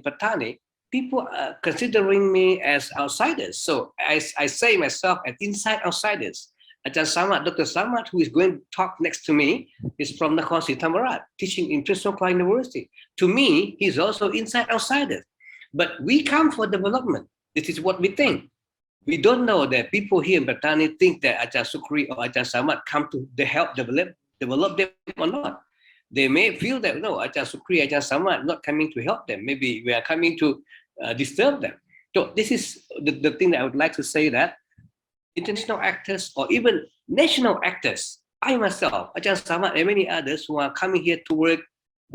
Pattani. People are considering me as outsiders. So I say myself as inside outsiders. Samat, Dr. Samat, who is going to talk next to me, is from Nakhon Si Thammarat, teaching in Songkhla University. To me, he's also inside outsider. But we come for development. This is what we think. We don't know that people here in Pattani think that Sukree or Samat come to help develop them or not. They may feel that no, Sukree, Samat not coming to help them. Maybe we are coming to disturb them. So this is the thing that I would like to say, that international actors or even national actors, I myself, Samat, and many others who are coming here to work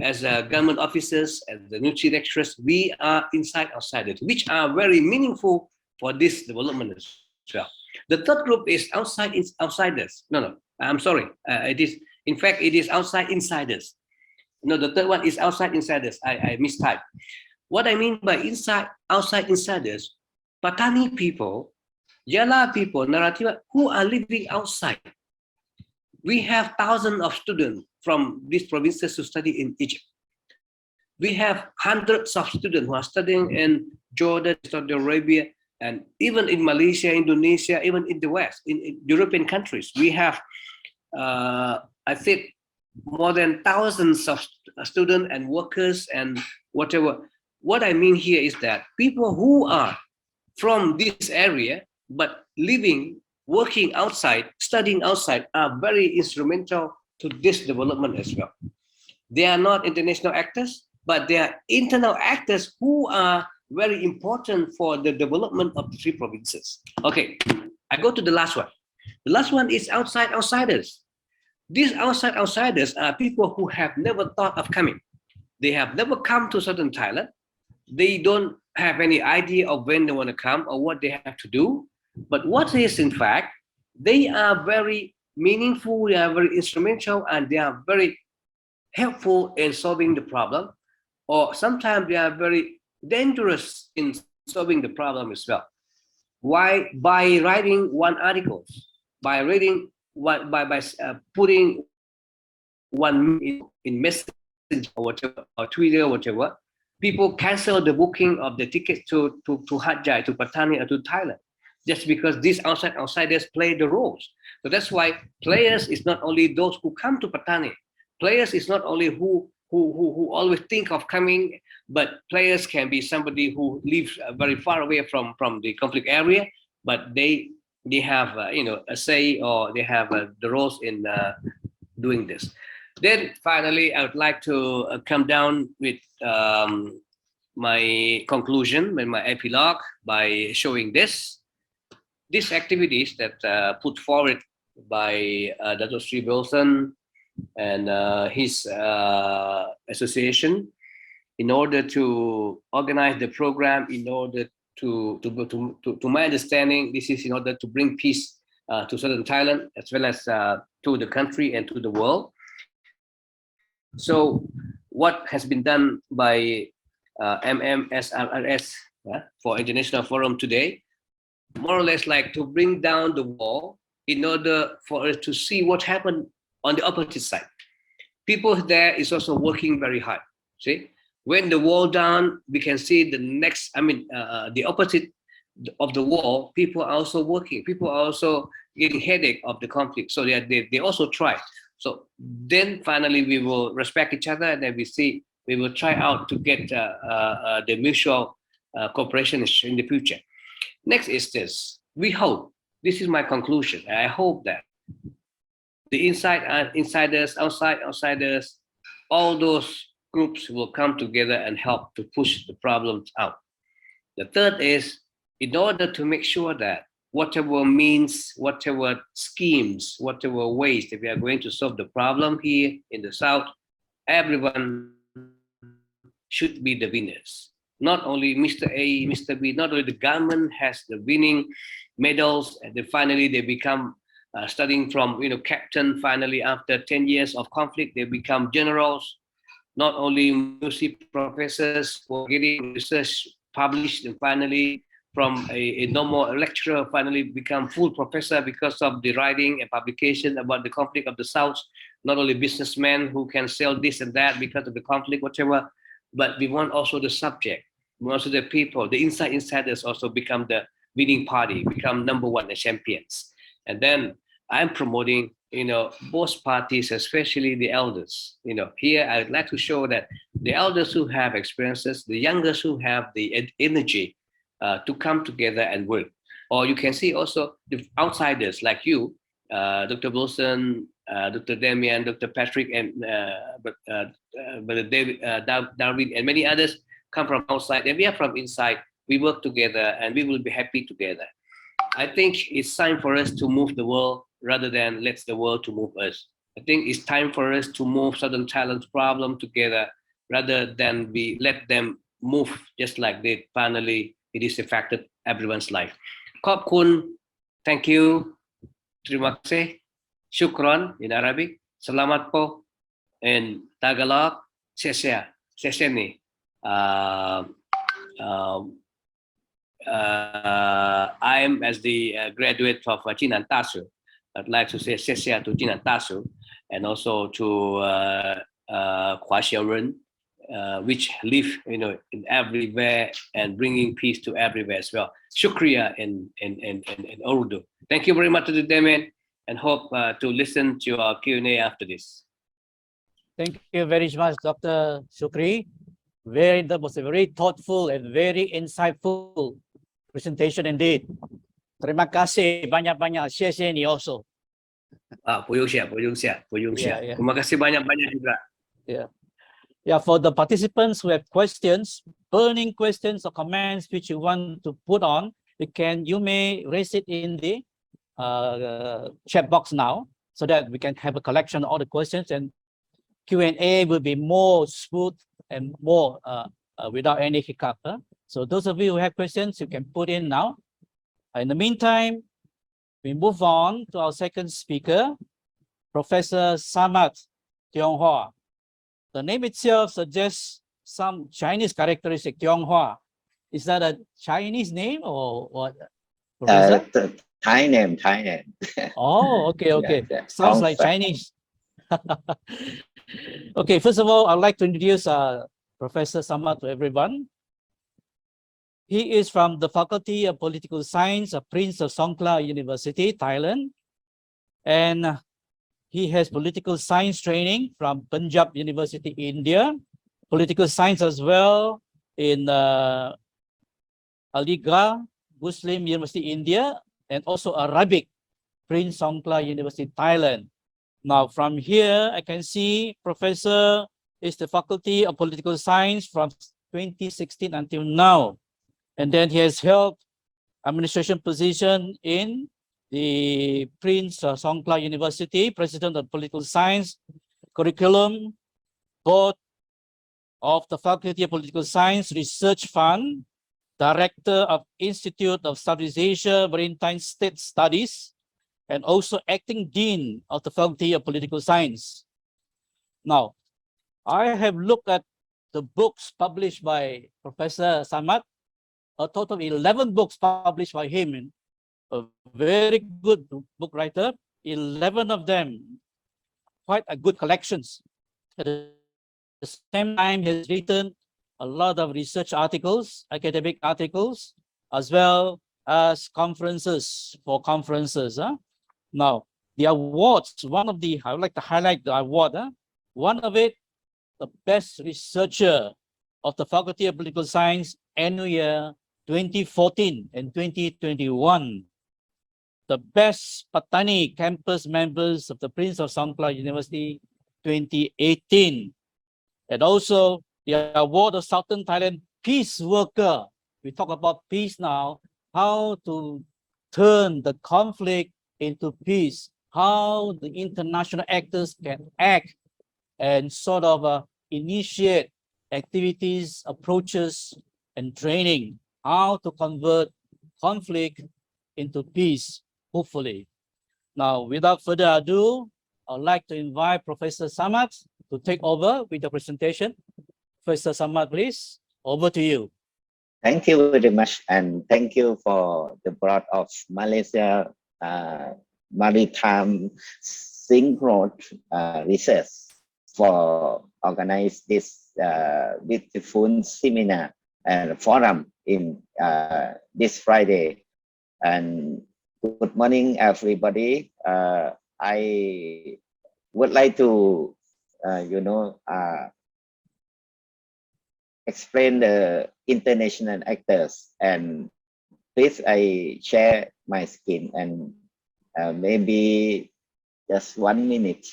as government officers, as the Nuchi lecturers, we are inside outsiders, which are very meaningful for this development as well. The third group is outsiders. No, I'm sorry. It is, in fact, it is outside insiders. No, the third one is outside insiders. I mistyped. What I mean by outside insiders, Pattani people, Yala people, Narativa, who are living outside. We have thousands of students from these provinces to study in Egypt. We have hundreds of students who are studying in Jordan, Saudi Arabia, and even in Malaysia, Indonesia, even in the West, in European countries. We have, I think, more than thousands of students and workers and whatever. What I mean here is that people who are from this area, but living, working outside, studying outside, are very instrumental to this development as well. They are not international actors, but they are internal actors who are very important for the development of the three provinces. Okay, I go to the last one. The last one is outsiders. These outsiders are people who have never thought of coming. They have never come to southern Thailand. They don't have any idea of when they want to come or what they have to do. But what is, in fact, they are very meaningful, they are very instrumental, and they are very helpful in solving the problem. Or sometimes they are very dangerous in solving the problem as well. Why? By writing one article, by reading, by putting one in message or whatever, or Twitter or whatever, people cancel the booking of the tickets to Hajjai, to Pattani, or to Thailand, just because these outsiders play the roles. So that's why players is not only those who come to Pattani. Players is not only who always think of coming, but players can be somebody who lives very far away from the conflict area, but they have a say, or they have the roles in doing this. Then finally, I would like to come down with my conclusion and my epilogue by showing these activities that put forward by Dr. Sri Wilson and his association, in order to organize the program, in order to my understanding, this is in order to bring peace to southern Thailand, as well as to the country and to the world. So what has been done by MMSRRS for International Forum today, more or less like to bring down the wall in order for us to see what happened on the opposite side. People there is also working very hard. See, when the wall down, we can see the next, the opposite of the wall, people are also working. People are also getting headache of the conflict. So they also try. So then finally we will respect each other, and then we will try out to get the mutual cooperation in the future. Next is this. We hope, this is my conclusion, I hope that the insiders, outsiders, all those groups will come together and help to push the problems out. The third is, in order to make sure that whatever means, whatever schemes, whatever ways that we are going to solve the problem here in the South, everyone should be the winners. Not only Mr. A, Mr. B, not only the government has the winning medals, and then finally they become studying from captain. Finally, after 10 years of conflict, they become generals. Not only university professors who are getting research published, and finally from a normal lecturer finally become full professor because of the writing and publication about the conflict of the South. Not only businessmen who can sell this and that because of the conflict, whatever, but we want also the subject, also the people, the insiders also become the winning party, become number one, the champions. And then I'm promoting, both parties, especially the elders. Here I would like to show that the elders who have experiences, the youngest who have the energy to come together and work. Or you can see also the outsiders like you, Dr. Wilson, Dr. Damian, Dr. Patrick, and Brother David, Darwin, and many others come from outside, and we are from inside. We work together, and we will be happy together. I think it's time for us to move the world rather than let the world to move us. I think it's time for us to move Southern Thailand's problem together rather than we let them move just like they finally it is affected everyone's life. Khop kun, thank you, terima kasih, shukran in Arabic, selamat po in Tagalog, sesya ni. I'm as the graduate of Jinan Dasu. I'd like to say 谢谢 to Jinan Dasu and also to Hua Xiaoren, which live, in everywhere and bringing peace to everywhere as well. Shukriya in Urdu. Thank you very much to the Damian, and hope to listen to our Q&A after this. Thank you very much, Dr. Sukree. That was a very thoughtful and very insightful presentation indeed. Terima kasih banyak-banyak. 谢谢你 also. 不用谢，不用谢，不用谢。 Yeah. Terima kasih banyak-banyak juga. Yeah, for the participants who have questions, burning questions or comments which you want to put on, you may raise it in the chat box now, so that we can have a collection of all the questions, and Q&A will be more smooth and more without any hiccup. So those of you who have questions, you can put in now. In the meantime, we move on to our second speaker, Professor Samat Thongfhua. The name itself suggests some Chinese characteristic, Thongfhua. Is that a Chinese name or what? Professor? Thai name. Oh, okay. Yeah. Sounds like Chinese. Okay, first of all, I'd like to introduce Professor Samat to everyone. He is from the Faculty of Political Science of Prince of Songkhla University, Thailand. And he has political science training from Punjab University, India, political science as well in Aligarh Muslim University, India, and also Arabic, Prince Songkhla University, Thailand. Now, from here, I can see Professor is the Faculty of Political Science from 2016 until now. And then he has held administration position in the Prince Songkhla University, President of Political Science Curriculum, Board of the Faculty of Political Science Research Fund, Director of Institute of Southeast Asia Maritime State Studies, and also Acting Dean of the Faculty of Political Science. Now, I have looked at the books published by Professor Samat, a total of 11 books published by him. A very good book writer, 11 of them, quite a good collections. At the same time, he has written a lot of research articles, academic articles, as well as conferences for conferences. Now, the awards, I would like to highlight the award. One of it, the best researcher of the Faculty of Political Science annual year 2014 and 2021. The best Pattani campus members of the Prince of Songkhla University 2018. And also the award of Southern Thailand Peace Worker. We talk about peace now, how to turn the conflict into peace, how the international actors can act and sort of initiate activities, approaches, and training, how to convert conflict into peace, hopefully. Now, without further ado, I'd like to invite Professor Samat to take over with the presentation. Professor Samat, please, over to you. Thank you very much, and thank you for the board of Malaysia Maritime Synchro Research for organize this beautiful seminar and forum in this Friday. And good morning, everybody. I would like to, explain the international actors, and please I share my screen and maybe just 1 minute.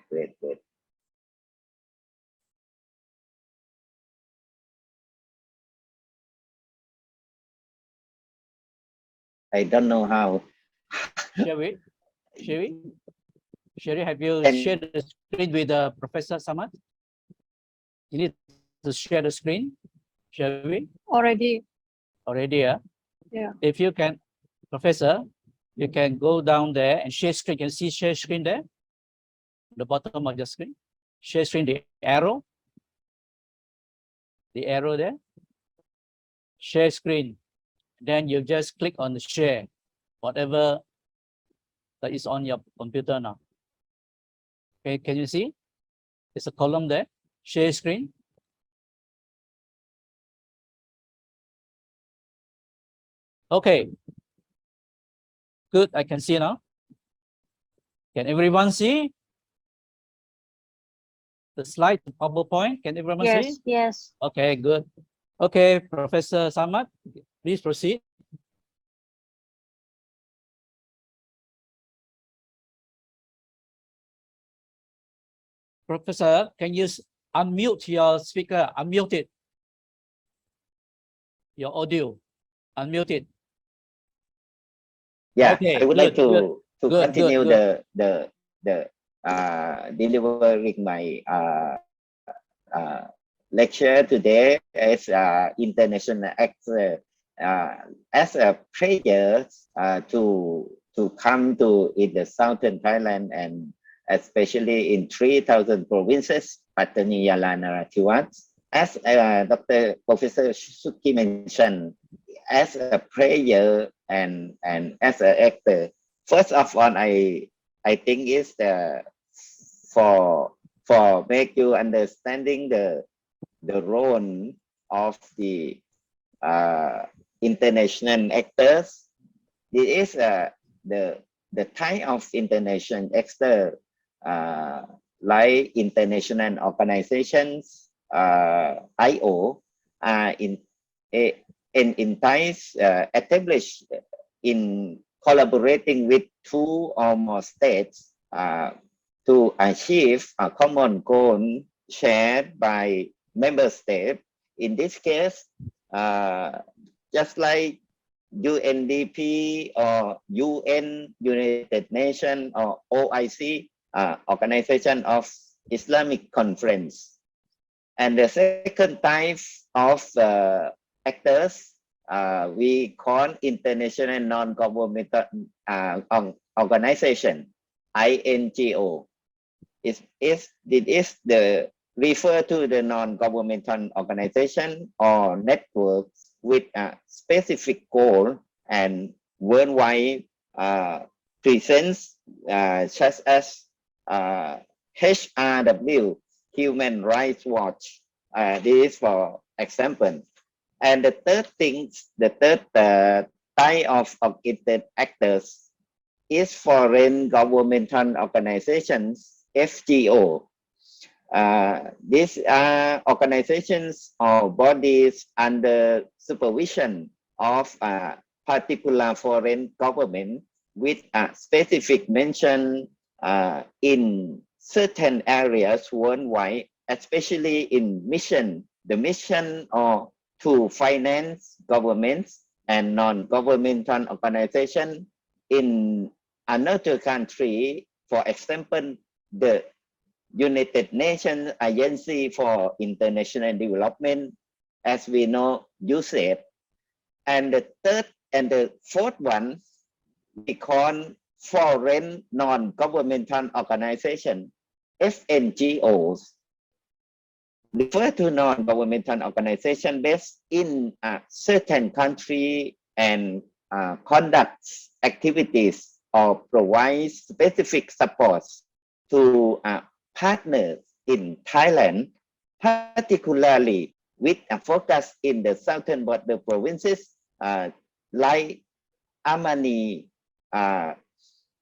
Great. I don't know how. Sherry, have you Can- shared the screen with Professor Samat? You need to share the screen, shall we? Already. Already, yeah? Yeah. If you can, Professor, you can go down there and share screen. Can you see share screen there? The bottom of the screen. Share screen, the arrow. The arrow there. Share screen. Then you just click on the share, whatever that is on your computer now. Okay, can you see? There's a column there. Share screen. Okay. Good, I can see now. Can everyone see the slide, the PowerPoint? Can everyone see? Yes, yes. Okay, good. Okay, Professor Samat, please proceed. Professor, can you unmute your speaker? Unmute it. Your audio. Unmute it. Yeah, Okay, I would like to good, continue good. the delivering my lecture today as international actor as a prayer to come to in the southern Thailand and especially in 3,000 provinces, Pattani, Yala, Narathiwat. As Dr. Professor Sukree mentioned, as a prayer and as an actor, first of all, I think is for make you understanding the role of the international actors. It is the type of international actor like international organizations, IO, in ties established in collaborating with 2 or more states to achieve a common goal shared by member states. In this case, just like UNDP or UN, United Nations, or OIC, Organization of Islamic Conference. And the second type of actors we call international non-governmental organization, INGO. It is the refer to the non-governmental organization or networks with a specific goal and worldwide presence, such as HRW, Human Rights Watch. This is for example. And the third type of actors is foreign governmental organizations, FGO. These are organizations or bodies under supervision of a particular foreign government with a specific mention in certain areas worldwide, especially in mission. The mission or to finance governments and non-governmental organizations in another country, for example, the United Nations Agency for International Development, as we know, USAID. And the third and the fourth one, we call foreign non-governmental organization, FNGOs. Refer to non-governmental organization based in a certain country and conducts activities or provides specific support to partners in Thailand, particularly with a focus in the southern border provinces like Amani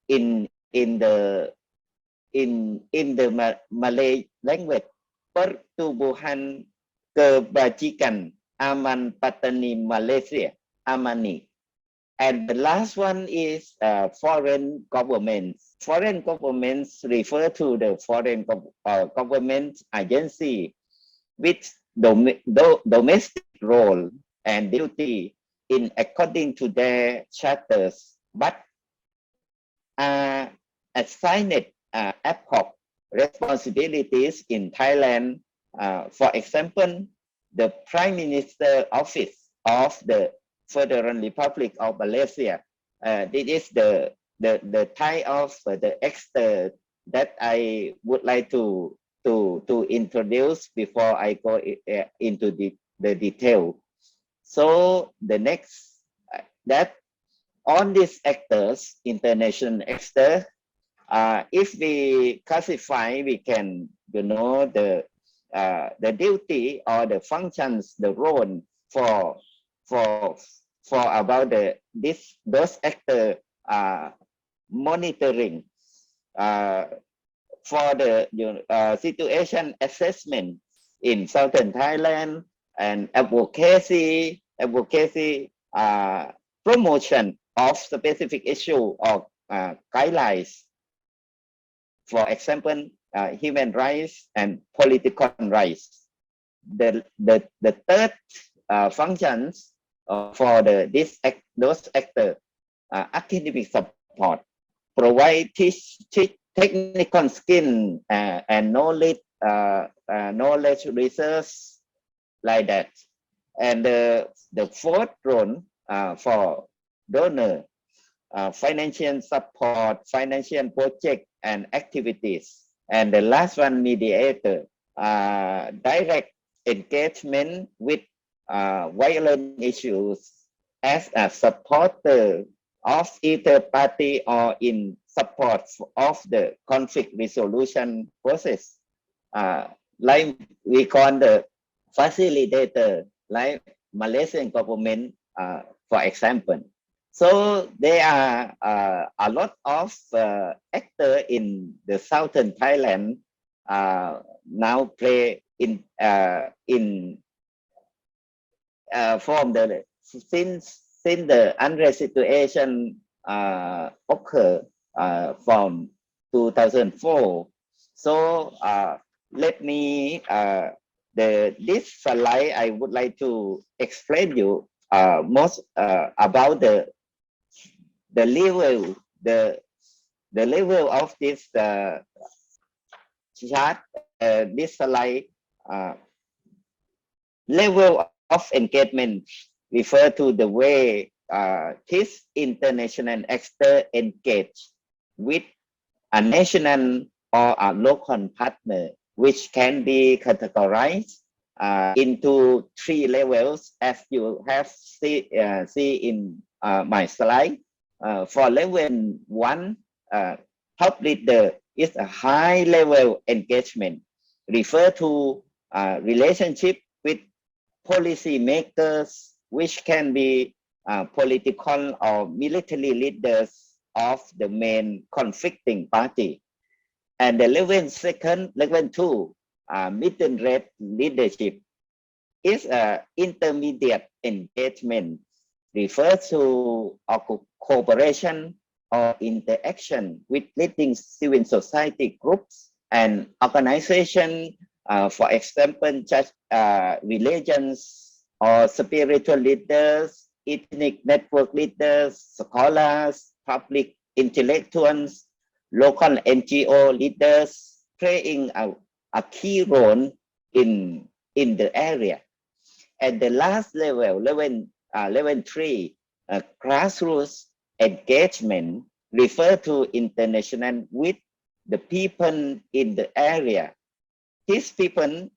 in the Malay language, Pertubuhan Kebajikan, Aman, Pattani, Malaysia, Amani. And the last one is foreign governments. Foreign governments refer to the foreign government agency with domestic role and duty in according to their charters, but assigned ad hoc responsibilities in Thailand For example, the Prime Minister Office of the Federal Republic of Malaysia. This is the type of the actor that I would like to introduce before I go into the detail. So the next that on these actors, international actors, if we classify, we can the duty or the functions, the role for about those actors monitoring for the situation assessment in southern Thailand and advocacy promotion of specific issue or guidelines. For example, human rights and political rights. The third functions for those actors, academic support, provide technical skill and knowledge research like that. And the fourth role for donor, financial support, financial project and activities. And the last one, mediator, direct engagement with violent issues as a supporter of either party or in support of the conflict resolution process. Like we call the facilitator, like Malaysian government, for example. So there are a lot of actors in the southern Thailand now play in from the since the unrest situation occurred from 2004. So let me this slide I would like to explain you most about the level of this chart. This slide level of engagement refer to the way this international actor engage with a national or a local partner, which can be categorized into 3 levels, as you have see in my slide. For level 1, top leader is a high level engagement, refer to relationship with policy makers, which can be political or military leaders of the main conflicting party. And the level 2, middle grade leadership is intermediate engagement, refers to cooperation or interaction with leading civil society groups and organizations, for example, just religions or spiritual leaders, ethnic network leaders, scholars, public intellectuals, local NGO leaders, playing a key role in the area. And the last level, level 3, grassroots engagement, refer to international with the people in the area. These people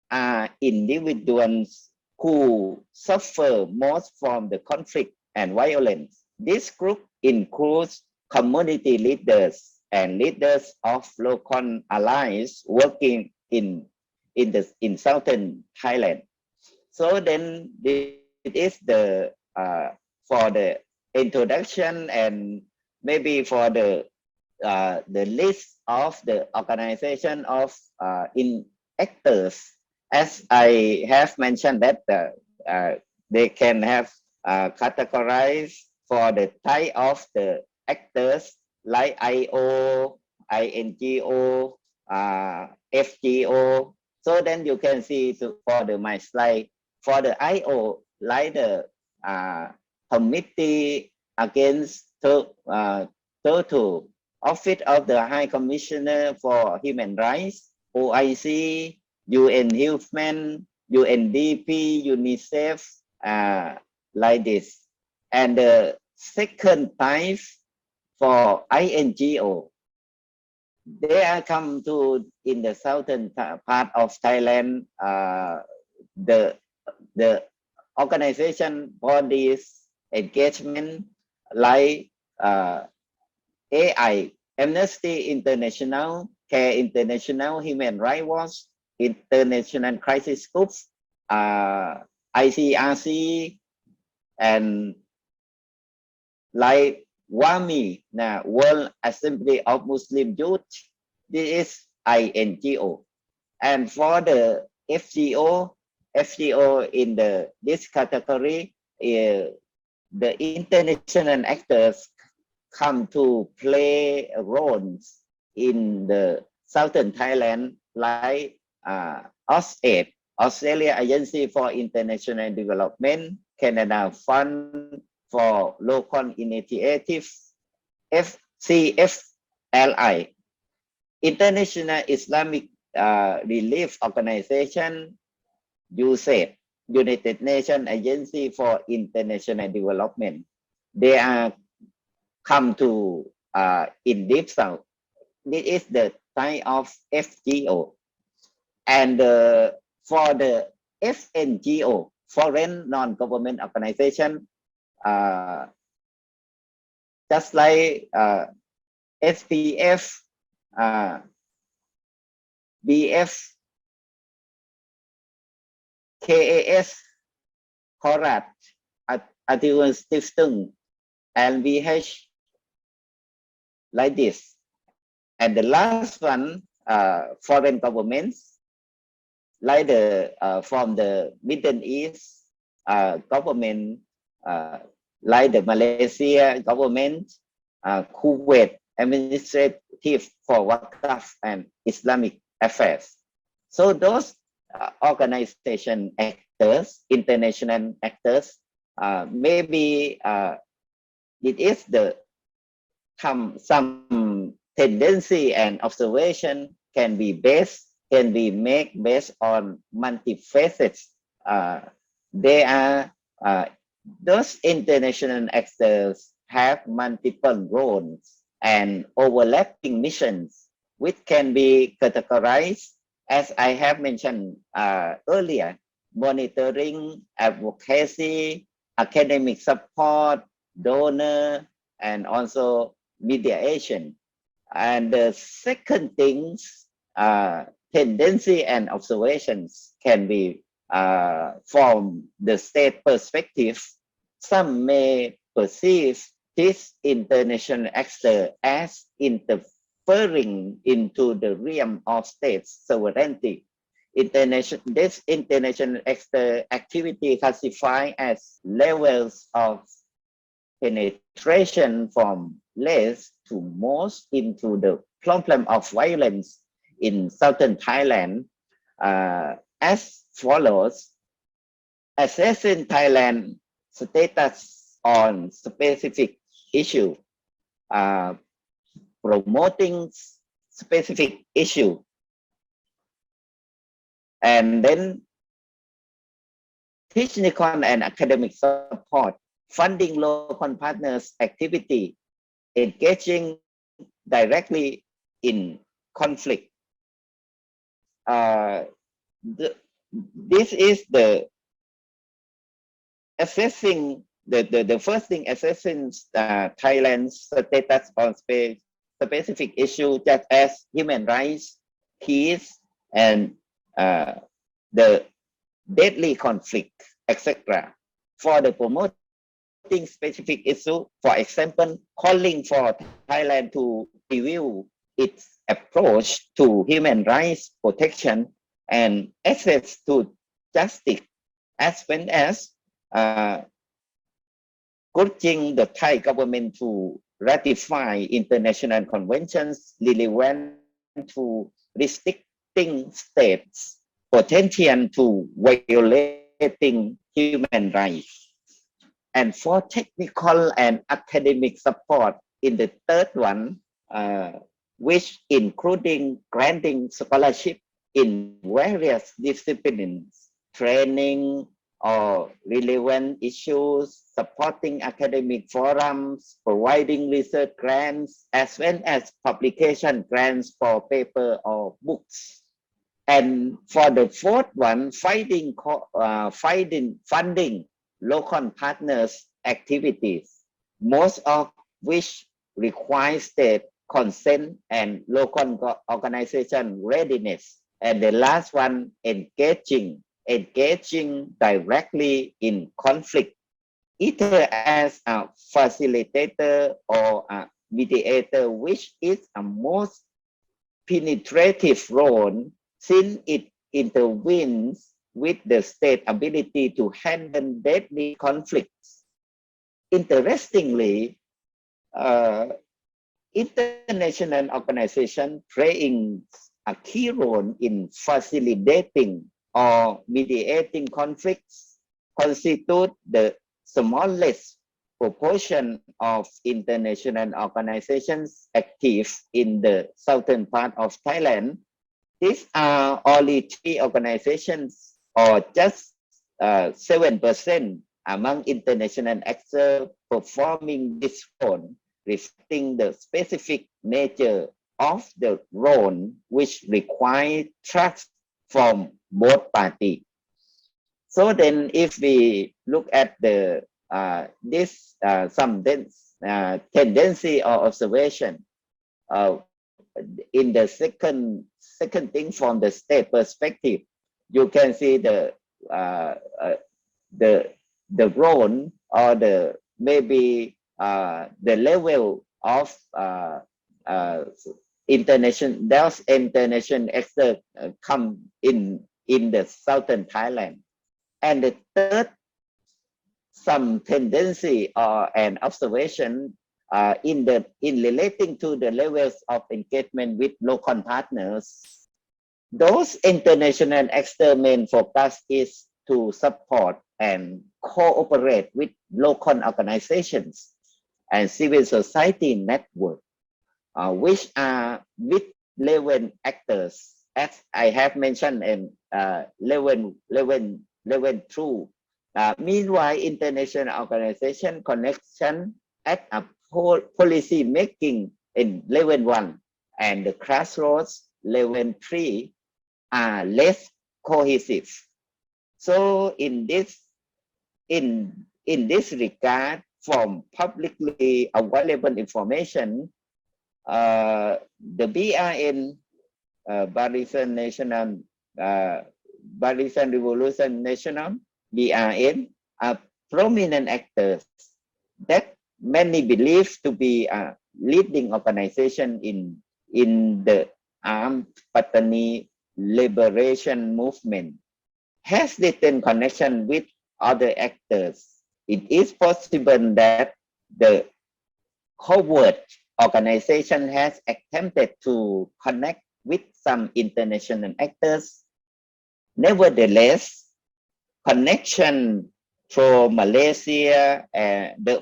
are individuals who suffer most from the conflict and violence. This group includes community leaders and leaders of local allies working in southern Thailand. So then it is the for the introduction and maybe for the list of the organization of in actors, as I have mentioned that they can have categorized for the type of the actors like IO, INGO, FGO. So then you can see for my slide, for the IO, like the Committee Against Torture, Office of the High Commissioner for Human Rights, OIC, UN Human, UNDP, UNICEF, like this. And the second type for INGO, they are come to in the southern part of Thailand. The organization bodies engagement like AI, Amnesty International, Care International, Human Rights Watch, International Crisis Group, ICRC, and like WAMI, World Assembly of Muslim Youth. This is INGO. And for the FGO in this category, the international actors come to play roles in the southern Thailand, like AusAid, Australia Agency for International Development, Canada Fund for Local Initiative, FCFLI, International Islamic Relief Organization, USAID, United Nations Agency for International Development. They are come to in Deep South. This is the type of FGO. And for the FNGO, Foreign Non-Government Organization, just like SPF, BF, KAS, Korat, Adil Stiftung, LVH, like this. And the last one, foreign governments, like the from the Middle East government, like the Malaysia government, Kuwait Administrative for Waqf and Islamic Affairs. So those organization actors, international actors, maybe it is the some tendency and observation can be made based on multi-facets. They are those international actors have multiple roles and overlapping missions, which can be categorized as I have mentioned earlier: monitoring, advocacy, academic support, donor, and also mediation. And the second things, tendency and observations can be from the state perspective. Some may perceive this international actor as interfering into the realm of state sovereignty. This international actor activity classified as levels of penetration from less to most into the problem of violence in southern Thailand as follows: assessing Thailand status on specific issue, promoting specific issue, and then technical and academic support, funding local partners' activity, engaging directly in conflict. This is the assessing the first thing, assessing Thailand's status on specific issues such as human rights, peace, and the deadly conflict, etc. For the promoting specific issue, for example, calling for Thailand to review its approach to human rights protection and access to justice, as well as urging the Thai government to ratify international conventions relevant to restricting states potential to violating human rights. And for technical and academic support in the third one, which including granting scholarship in various disciplines, training or relevant issues, supporting academic forums, providing research grants, as well as publication grants for paper or books. And for the fourth one, funding local partners' activities, most of which require state consent and local organization readiness. And the last one, engaging directly in conflict, either as a facilitator or a mediator, which is a most penetrative role since it intervenes with the state ability to handle deadly conflicts. Interestingly, international organizations playing a key role in facilitating or mediating conflicts constitute the smallest proportion of international organizations active in the southern part of Thailand. These are only 3 organizations, or just 7% among international actors performing this role, reflecting the specific nature of the role, which requires trust from both parties. So then, if we look at the some tendency or observation, in the second thing from the state perspective, you can see the role or the maybe the level of international actors come in the southern Thailand. And the third, some tendency or an observation in relating to the levels of engagement with local partners. Those international actors' main focus is to support and cooperate with local organizations and civil society networks, which are mid-level actors, as I have mentioned in level 2. Meanwhile, international organization connection at a policy making in level 1 and the crossroads level 3 are less cohesive. So in this regard, from publicly available information, the BRN, Barisan National, Barisan Revolution National, BRN, are prominent actors that many believe to be a leading organization in the armed Pattani liberation movement, has little connection with other actors. It is possible that the covert organization has attempted to connect with some international actors. Nevertheless, connection from Malaysia and the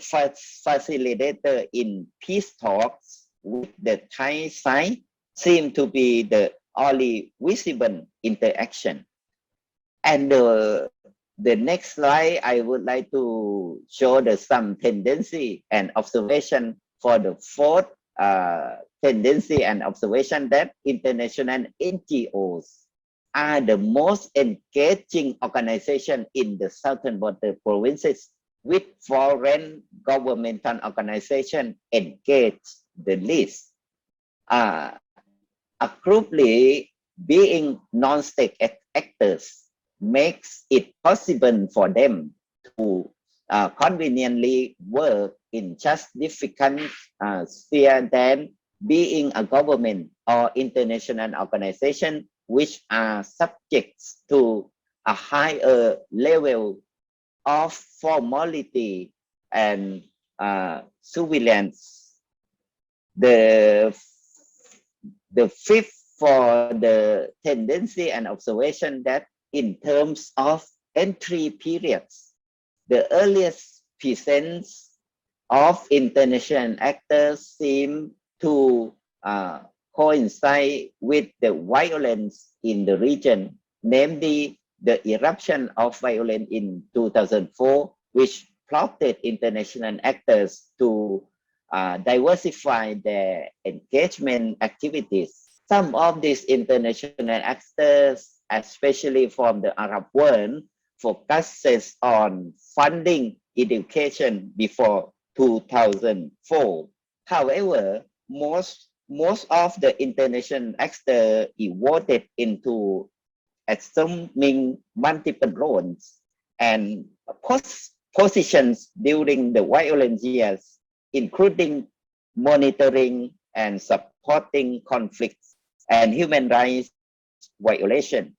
facilitator in peace talks with the Thai side seem to be the only visible interaction. And the next slide, I would like to show some tendency and observation for the fourth tendency and observation, that international NGOs are the most engaging organization in the southern border provinces, with foreign governmental organization engaged the least. Actively being non-state actors makes it possible for them to conveniently work in just different sphere than being a government or international organization, which are subject to a higher level of formality and surveillance. The fifth for the tendency and observation, that in terms of entry periods, the earliest presence of international actors seem to coincide with the violence in the region, namely the eruption of violence in 2004, which prompted international actors to diversify their engagement activities. Some of these international actors, especially from the Arab world, focuses on funding education before 2004. However, most of the international actors evolved into assuming multiple roles and positions during the violent years, including monitoring and supporting conflicts and human rights violation.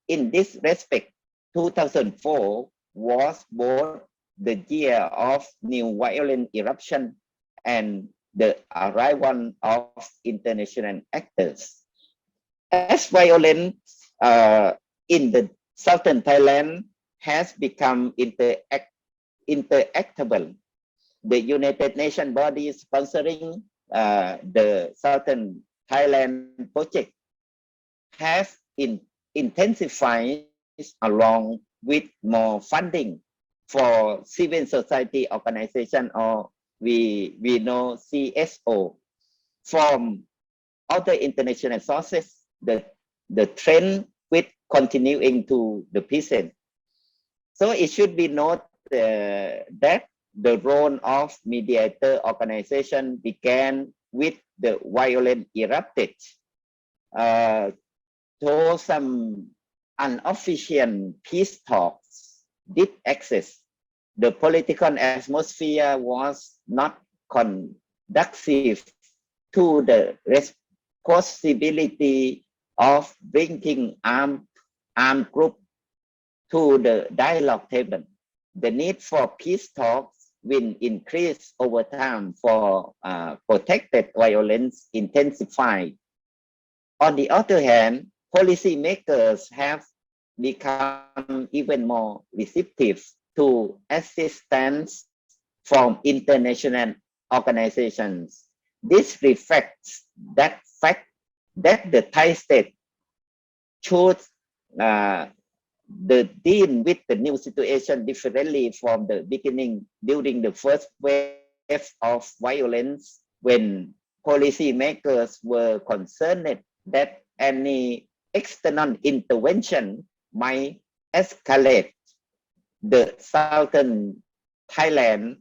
In this respect, 2004 was both the year of new violent eruption and the arrival of international actors. As violence in the southern Thailand has become interactable, the United Nations body sponsoring the Southern Thailand project have intensified along with more funding for civil society organization, or we know CSO. From other international sources, the trend with continuing to the present. So it should be noted that the role of mediator organization began with the violent erupted. Though some unofficial peace talks did exist, the political atmosphere was not conducive to the possibility of bringing armed group to the dialogue table. The need for peace talks will increase over time for protected violence intensified. On the other hand, policymakers have become even more receptive to assistance from international organizations. This reflects that fact that the Thai state should deal with the new situation differently from the beginning during the first wave of violence, when policymakers were concerned that any external intervention might escalate the southern Thailand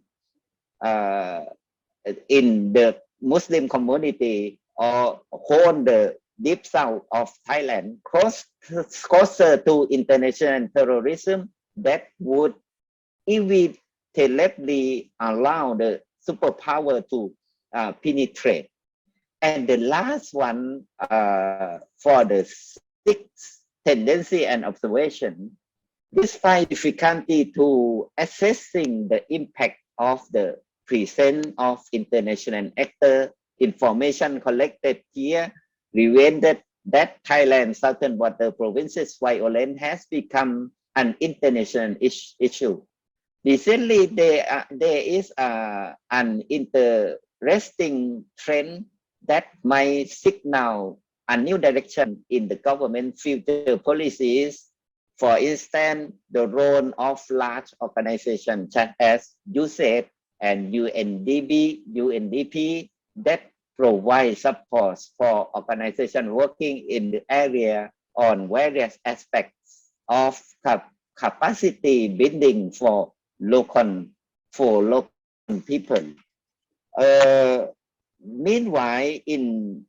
in the Muslim community, or hold the deep south of Thailand closer to international terrorism that would inevitably allow the superpower to penetrate. And the last one, for the sixth tendency and observation, despite difficulty to assessing the impact of the presence of international actor, information collected here revealed that Thailand's southern border provinces violence has become an international issue. Recently, there is an interesting trend that might signal a new direction in the government future policies. For instance, the role of large organizations such as USAID and UNDP that provide support for organizations working in the area on various aspects of capacity building for local people. Meanwhile, in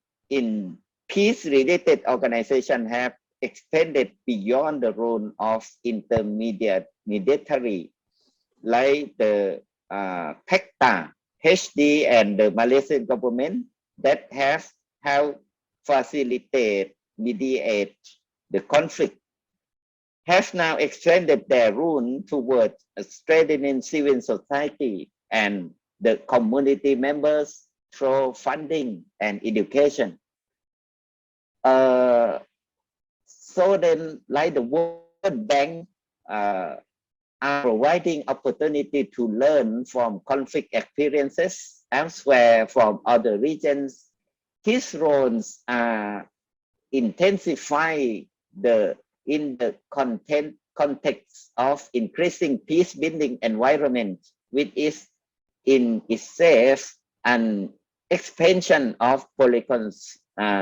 peace-related organizations have extended beyond the role of intermediary, like the PECTA, HD, and the Malaysian government that have helped facilitate, mediate the conflict, have now extended their role towards strengthening civil society and the community members through funding and education. So then, like the World Bank are providing opportunity to learn from conflict experiences elsewhere from other regions his roles are intensify in the context of increasing peace building environment, which is in itself an expansion of political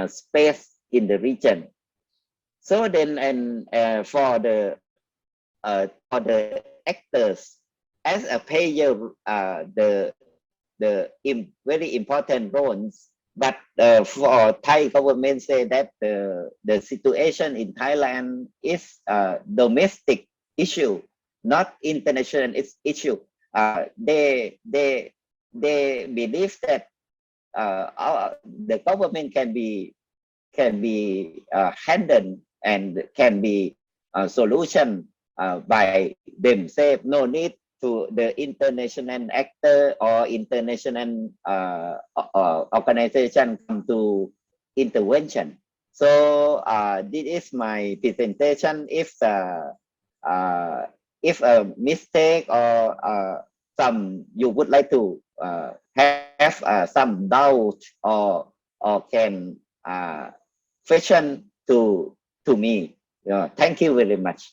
space in the region. So then, and for the actors as a player, very important roles. But for Thai government say that the situation in Thailand is a domestic issue, not international issue. They believe that the government can be handled and can be a solution by themselves. No need to the international actor or international organization come to intervention. So this is my presentation. If a mistake or some you would like to have some doubt or can question to me. Thank you very much.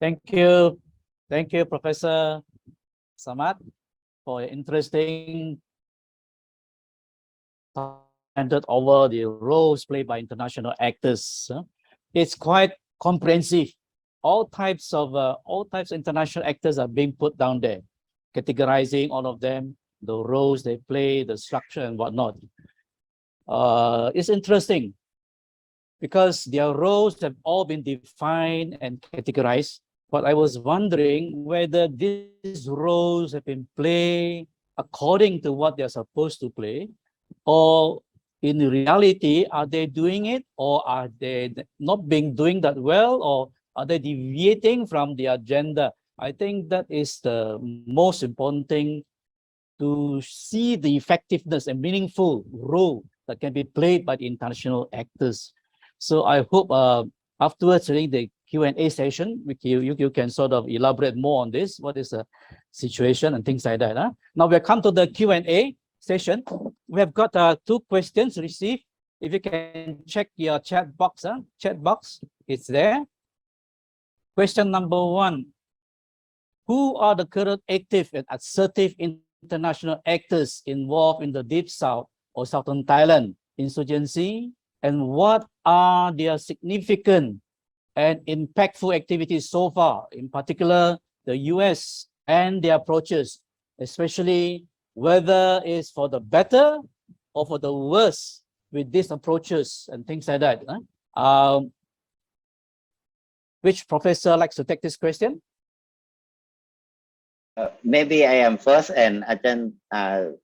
Thank you, Professor Samat, for your interesting handed over the roles played by international actors. It's quite comprehensive. All types of international actors are being put down there, categorizing all of them, the roles they play, the structure and whatnot. It's interesting because their roles have all been defined and categorized. But I was wondering whether these roles have been played according to what they're supposed to play, or in reality, are they doing it, or are they not doing that well, or are they deviating from the agenda? I think that is the most important thing, to see the effectiveness and meaningful role that can be played by the international actors. So I hope afterwards during the Q&A session, you can sort of elaborate more on this, what is the situation and things like that. Now we come to the Q&A session. We have got 2 questions received. If you can check your chat box, it's there. Question number 1, who are the current active and assertive international actors involved in the Deep South or Southern Thailand insurgency, and what are their significant and impactful activities so far, in particular the US and their approaches, especially whether it's for the better or for the worse with these approaches and things like that. Which professor likes to take this question? Maybe I am first, and then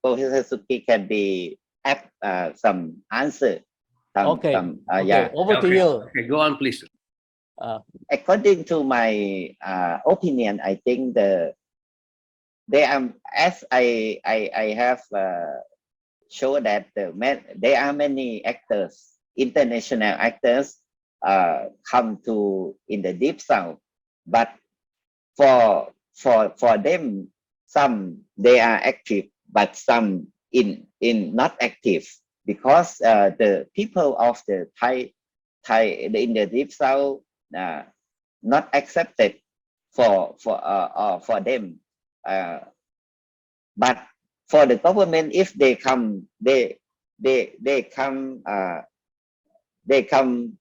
Professor Sukree can be add some answer. Okay. Yeah. Over to you. Okay, go on, please. According to my opinion, I think they are, as I have shown that there are many actors, international actors, come to in the Deep South, but for them, some they are active, but some in not active, because the people of the Thai in the Deep South not accepted for them, but for the government, if they come, they come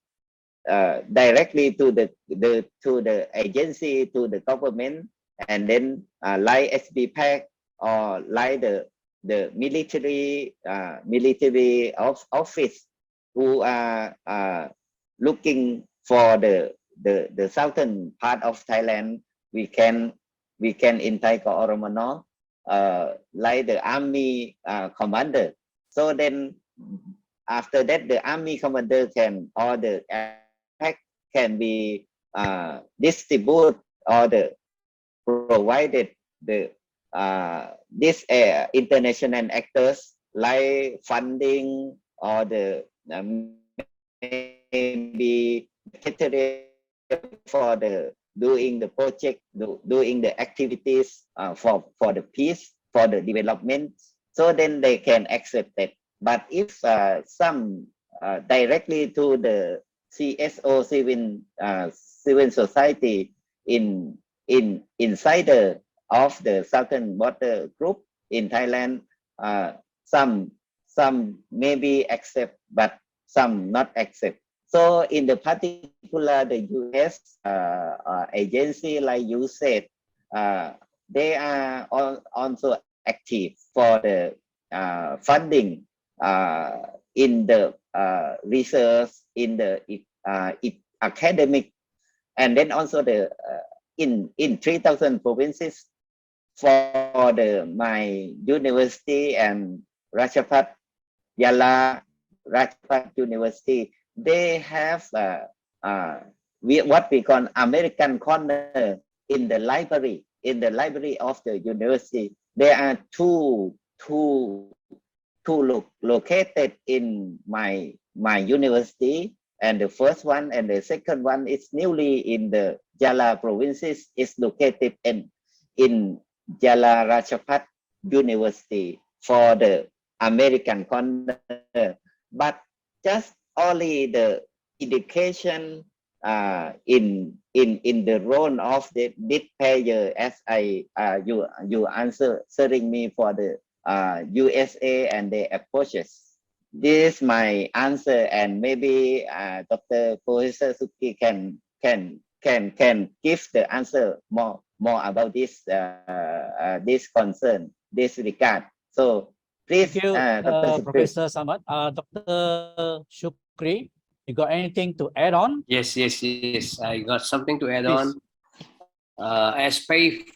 directly to the agency, to the government, and then like SBPAC or like the military office who are looking for the southern part of Thailand. We can in Thai call Oromono, like the army commander. So then after that, the army commander can, or the pack can be distribute or provided this international actors like funding or the maybe for the doing the project, doing the activities for the peace. for the development, so then they can accept it. But if some directly to the CSO civil society insider of the Southern Border Group in Thailand, some maybe accept, but some not accept. So in the particular, the US agency, like you said, they are also active for the funding in the research, in the academic, and then also the in 3,000 provinces for my university and Rajapat Yala Rajapat University. They have what we call American corner in the library. In the library of the university, there are two located in my university, and the first one and the second one is newly in the Jala provinces, is located in Jala Rajapat University for the American corner. But just only the education in the role of the bid payer, as you answering me for the USA and the approaches. This is my answer, and maybe Dr. Professor Sukree can give the answer more about this this concern, this regard. So please, Thank you, Dr. Sukree. Professor Samat. Dr. Shukri, you got anything to add on? Yes. I got something to add Please. on. As paid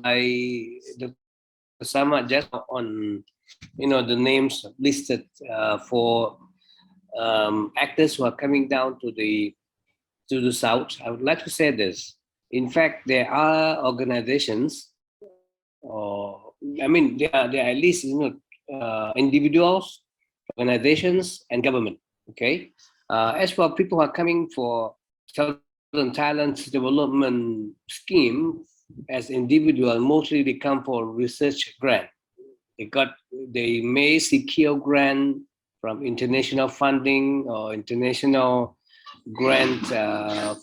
by the Samat just on, the names listed for actors who are coming down to the south. I would like to say this. In fact, there are organizations, there are at least individuals, organizations, and government. Okay. As for people who are coming for Southern Thailand's development scheme as individual, mostly they come for research grant. They may secure grant from international funding or international grant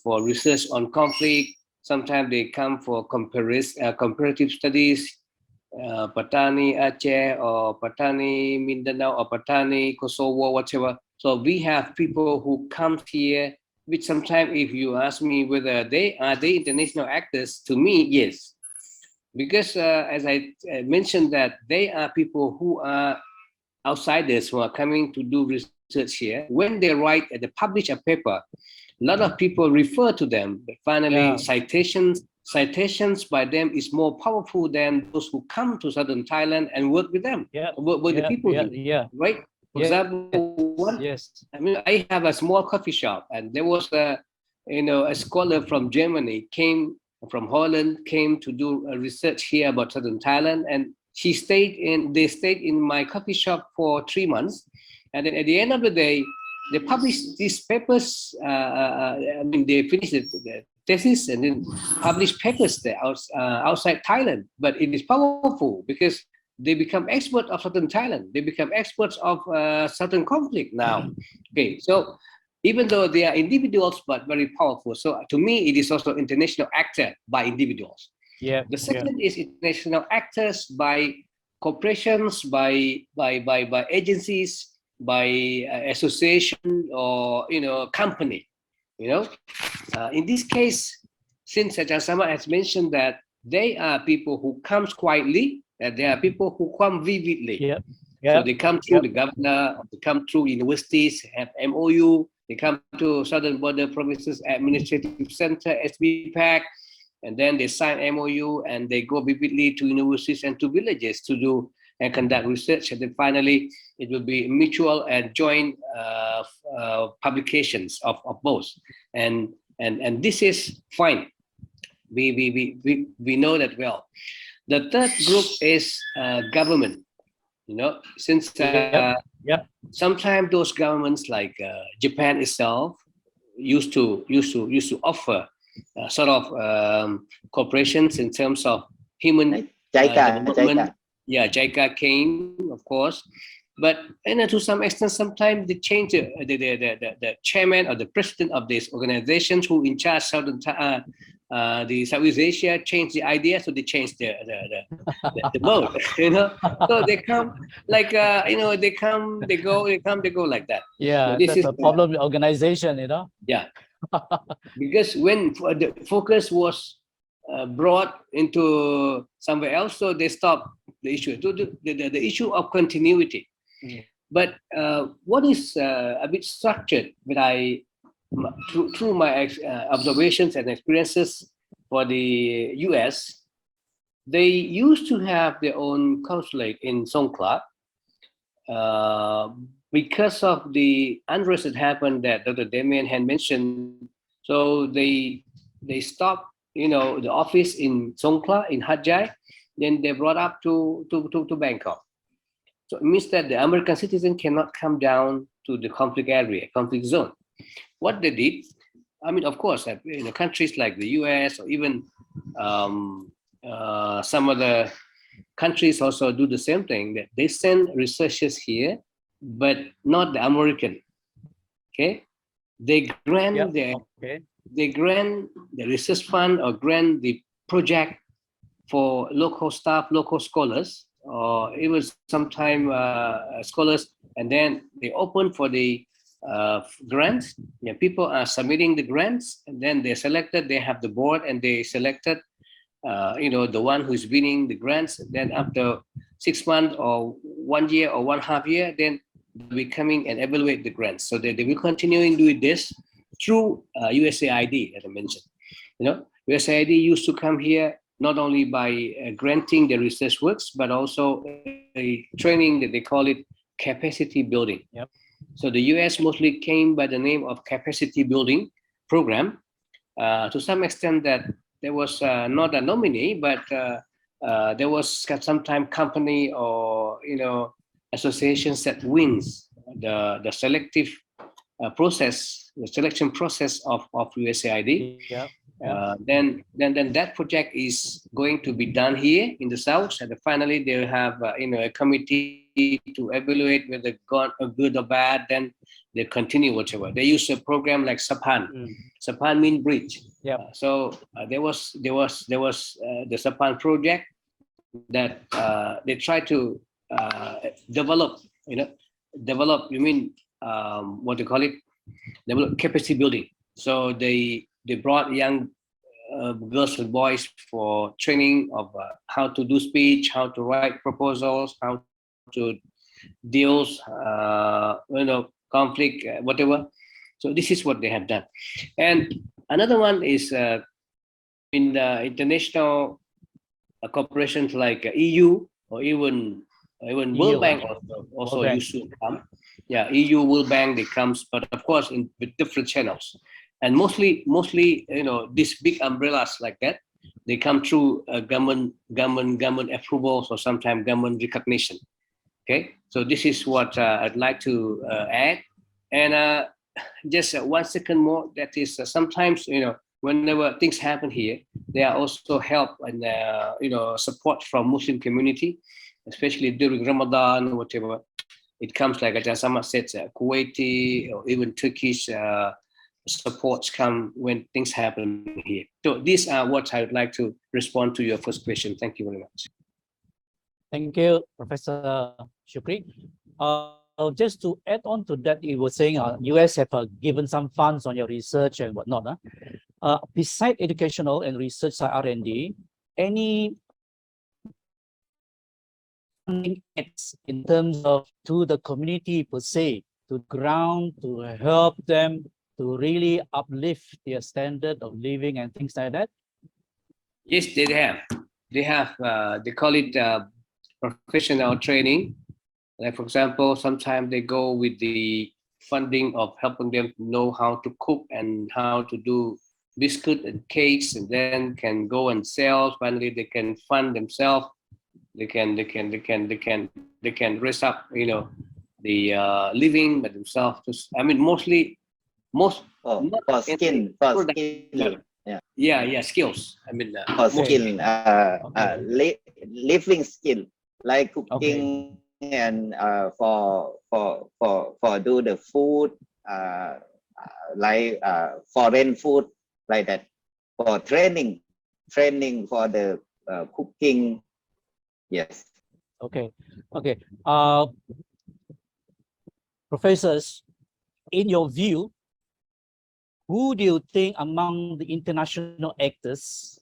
for research on conflict. Sometimes they come for comparative studies, Pattani, Aceh, or Pattani, Mindanao, or Pattani, Kosovo, whatever. So we have people who come here, which sometimes if you ask me whether they are international actors, to me, yes. Because as I mentioned that they are people who are outsiders who are coming to do research here. When they write and they publish a paper, a lot of people refer to them. But finally, citations by them is more powerful than those who come to Southern Thailand and work with them. Work with the people here, right? For example, I have a small coffee shop, and there was a scholar from Germany from Holland came to do a research here about Southern Thailand, and they stayed in my coffee shop for 3 months, and then at the end of the day, they published these papers. They finished the thesis and then published papers there outside Thailand. But it is powerful because they become experts of Southern Thailand. They become experts of Southern conflict now. Okay, so even though they are individuals, but very powerful. So to me, it is also international actor by individuals. The second is international actors by corporations, by agencies, by association, or company. In this case, since Ajahn Samat has mentioned that they are people who comes quietly, and there are people who come vividly. So they come through the governor, they come through universities, have MOU, they come to Southern Border Provinces Administrative Center, SBPAC, and then they sign MOU and they go vividly to universities and to villages to do and conduct research. And then finally, it will be mutual and joint publications of both. And this is fine. We know that well. The third group is government. Since sometimes those governments like Japan itself used to offer sort of corporations in terms of human development. Yeah, JICA came, of course, but to some extent, sometimes they change the chairman or the president of these organizations who in charge the Southeast Asia changed the idea, so they changed the mode. So they come like they come, they go, they come, they go like that. Yeah, so this that's is a problem with organization, Yeah, because when the focus was brought into somewhere else, so they stopped the issue. The issue of continuity. But what is a bit structured, but through my observations and experiences for the US, they used to have their own consulate in Songkhla. Because of the unrest that happened that Dr. Damian had mentioned, so they stopped, the office in Songkhla, in Hat Yai, then they brought up to Bangkok. So it means that the American citizen cannot come down to the conflict area, conflict zone. What they did, of course, in countries like the US or even some other countries also do the same thing, that they send researchers here, but not the American. Okay, they grant they grant the research fund or grant the project for local staff, local scholars, or even sometimes scholars, and then they open for the grants. Yeah, people are submitting the grants, and then they're selected. They have the board, and they selected, the one who's winning the grants. Then after 6 months or 1 year or 1.5 year, then they'll be coming and evaluate the grants. So they will continue doing this through USAID, as I mentioned. USAID used to come here not only by granting the research works, but also a training that they call it capacity building. Yep. So the US mostly came by the name of capacity building program. To some extent that there was not a nominee, but there was sometime company or associations that wins the selective process, the selection process of USAID. Yeah. Then that project is going to be done here in the south, and finally they will have a committee to evaluate whether good or bad. Then they continue whatever. They use a program like Sapan. Sapan means bridge. Yeah. So there was the Sapan project that they try to develop. Develop. You mean what do you call it? Develop capacity building. So they brought young girls and boys for training of how to do speech, how to write proposals, how to deal, conflict, whatever. So this is what they have done. And another one is in the international corporations like EU or even World Bank also used to come. Yeah, EU, World Bank, they comes, but of course with different channels. And mostly, these big umbrellas like that, they come through government approvals or sometimes government recognition. Okay, so this is what I'd like to add. And just 1 second more, that is sometimes, whenever things happen here, there are also help and, support from Muslim community, especially during Ramadan or whatever. It comes like Samat said, Kuwaiti or even Turkish supports come when things happen here. So these are what I would like to respond to your first question. Thank you very much. Thank you, Professor Shukri. Just to add on to that, you were saying US have given some funds on your research and whatnot. Beside educational and research side R&D, any in terms of to the community per se, to ground, to help them to really uplift their standard of living and things like that? Yes, they have. They call it professional training. Like, for example, sometimes they go with the funding of helping them know how to cook and how to do biscuit and cakes, and then can go and sell. Finally, they can fund themselves. They can raise up, the living by themselves. I mean, mostly. For skill. Yeah. Yeah, skills. I mean, for skill, living skill like cooking and for do the food like foreign food like that, for training for the cooking. Yes. Okay. Professors, in your view, who do you think among the international actors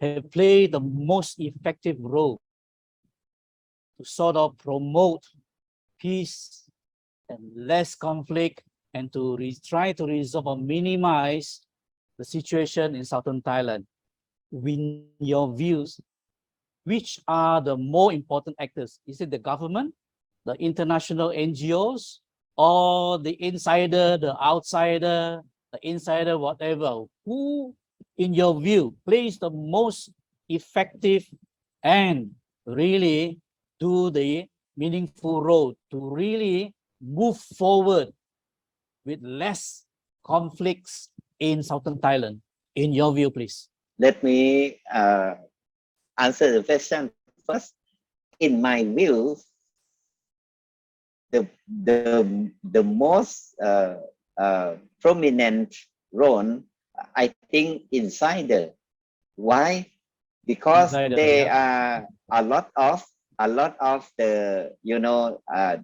have played the most effective role to sort of promote peace and less conflict, and to try to resolve or minimize the situation in southern Thailand? In your views, which are the more important actors? Is it the government, the international NGOs, or the insider, the outsider, the insider, whatever? Who, in your view, plays the most effective and really do the meaningful role to really move forward with less conflicts in southern Thailand? In your view, please. Let me answer the question first. In my view, the most prominent role, I think, insider. Why? Because Insider, they yeah. are a lot of the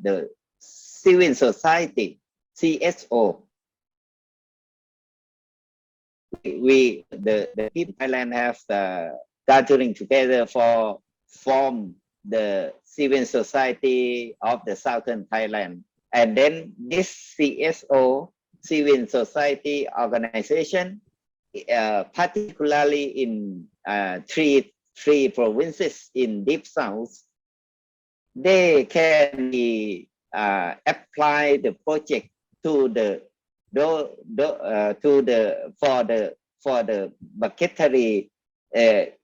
the civil society, CSO. The people in Thailand have gathering together for form the civil society of the southern Thailand, and then this CSO, civil society organization, particularly in three provinces in deep south, they can be apply the project to the for the budgetary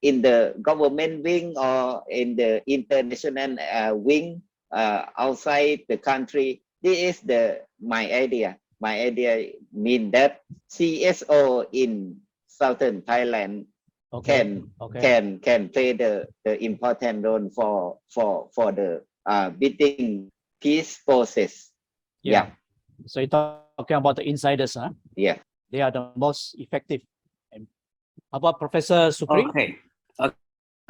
in the government wing or in the international wing outside the country. This is my idea. My idea mean that CSO in southern Thailand can play the important role for the building peace process. Yeah. So you're talking about the insiders, huh? Yeah. They are the most effective. And how about Professor Sukree?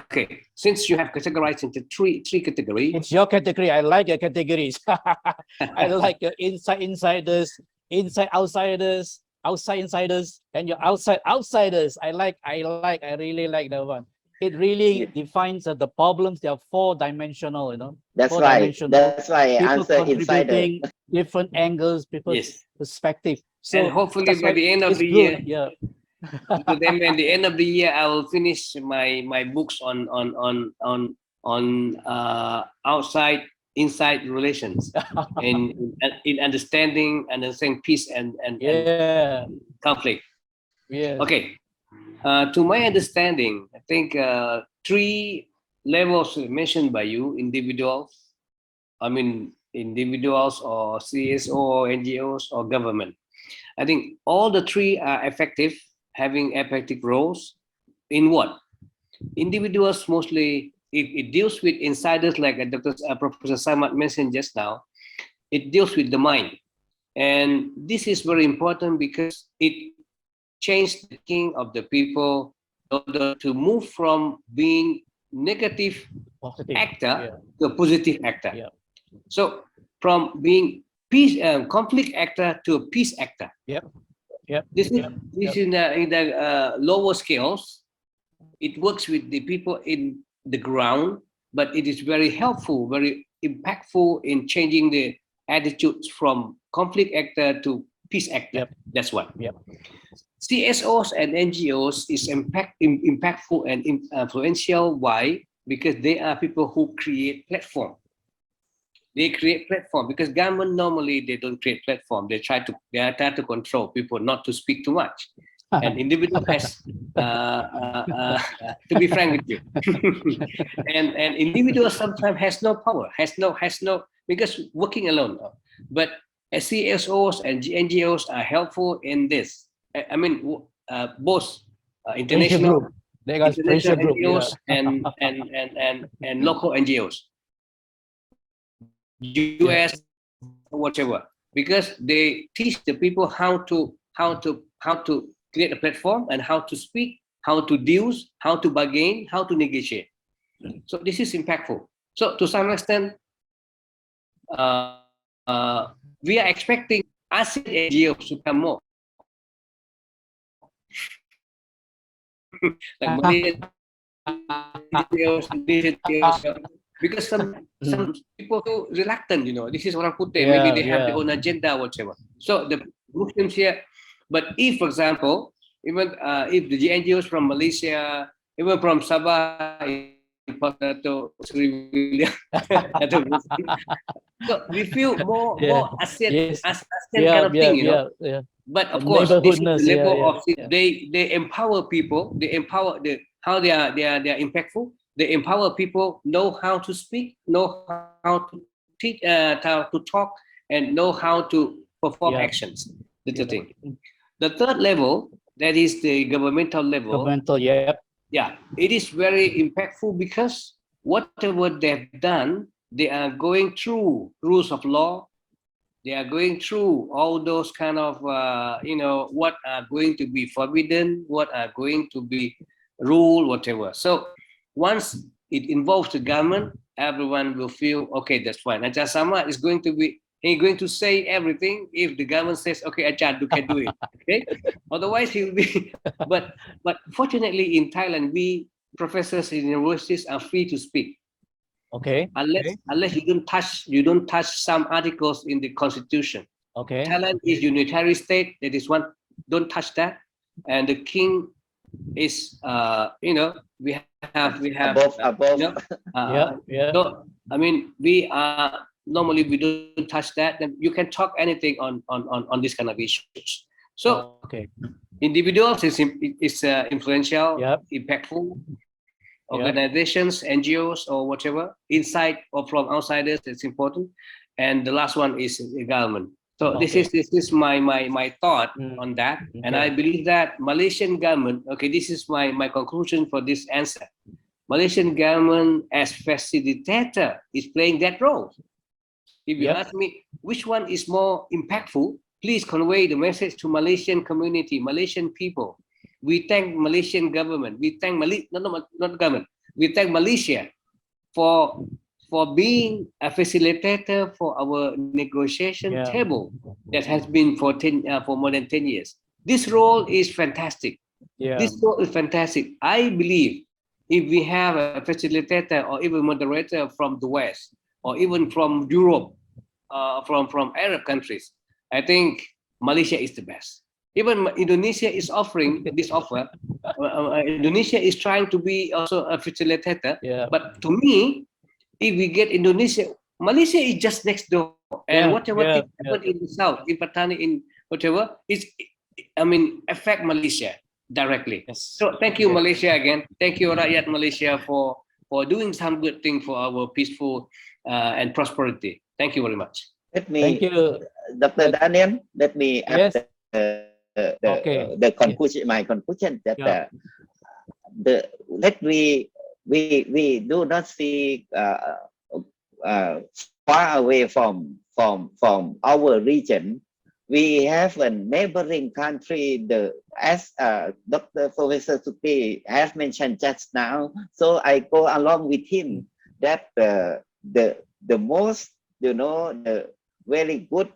Okay. Since you have categorized into three categories. It's your category. I like your categories. I like your insiders, inside outsiders, outside insiders, and your outside outsiders. I really like that one. It really defines the problems. They are four-dimensional, you know. That's right. That's why I people answer contributing insider. different angles, people's perspective. So and hopefully by the end of the year, yeah. to them, at the end of the year, I will finish my books on outside inside relations in understanding peace and conflict. Yes. Okay. To my understanding, I think three levels mentioned by you: individuals or CSO or NGOs or government. I think all the three are effective, having effective roles. In what? Individuals mostly, it deals with insiders like Professor Samat mentioned just now. It deals with the mind. And this is very important because it changed the thinking of the people in order to move from being positive actor to a positive actor. Yeah. So from being conflict actor to a peace actor. Yep. This is in the lower scales. It works with the people in the ground, but it is very helpful, very impactful in changing the attitudes from conflict actor to peace actor. Yep. That's one. Yep. CSOs and NGOs is impactful and influential. Why? Because they are people who create platform. They create platform because government normally they don't create platform. They try to control people not to speak too much. And individual has to be frank with you, and individual sometimes has no power, has no because working alone. But CSOs and NGOs are helpful in this. I mean, both international They got international pressure group. NGOs Yeah. and local NGOs, US, whatever, because they teach the people how to create a platform and how to speak, how to deal, how to bargain, how to negotiate. So this is impactful. So to some extent, we are expecting ASEAN NGOs to come more. Like Malaysian NGOs, Indonesian NGOs, because some people too reluctant, this is Langputeh, maybe they have their own agenda, whatever. So the Muslims here, but if, for example, even if the NGOs from Malaysia, even from Sabah, to so we feel more ASEAN kind of thing, But of course, this is the level of they empower people. They empower how they are impactful. They empower people, know how to speak, know how to teach, how to talk, and know how to perform actions. That's the thing. The third level, that is the governmental level. Yeah, it is very impactful because whatever they've done, they are going through rules of law. They are going through all those kind of, what are going to be forbidden, what are going to be ruled, whatever. So once it involves the government, everyone will feel, okay, that's fine. Ajahn Samart is going to say everything. If the government says, okay, Ajahn, you can do it. Okay. Otherwise, he will be. But fortunately, in Thailand, we professors in universities are free to speak. Okay. Unless you don't touch some articles in the constitution. Okay. Thailand is unitary state. That is one. Don't touch that. And the king is, we have above. So I mean, we are normally we don't touch that. Then you can talk anything on this kind of issues. So individuals is influential, impactful. Organizations, NGOs, or whatever, inside or from outsiders, it's important. And the last one is the government. So this is my thought on that. And I believe that Malaysian government, this is my conclusion for this answer. Malaysian government as facilitator is playing that role. If you ask me which one is more impactful, please convey the message to Malaysian community, Malaysian people. We thank Malaysian government. We thank not government. We thank Malaysia for being a facilitator for our negotiation table that has been for more than 10 years. This role is fantastic. This role is fantastic. I believe if we have a facilitator or even moderator from the West or even from Europe, from Arab countries, I think Malaysia is the best. Even Indonesia is offering this offer. Indonesia is trying to be also a facilitator. But to me, if we get Indonesia, Malaysia is just next door. And whatever happened in the south, in Pattani, in whatever, affect Malaysia directly. So thank you, Malaysia, again. Thank you, Rakyat Malaysia, for doing some good thing for our peaceful and prosperity. Thank you very much. Thank you, Dr. Daniel. Let me add the conclusion. My conclusion that we do not see far away from our region. We have a neighboring country, as Dr. Professor Sukree has mentioned just now. So I go along with him that the most, the very good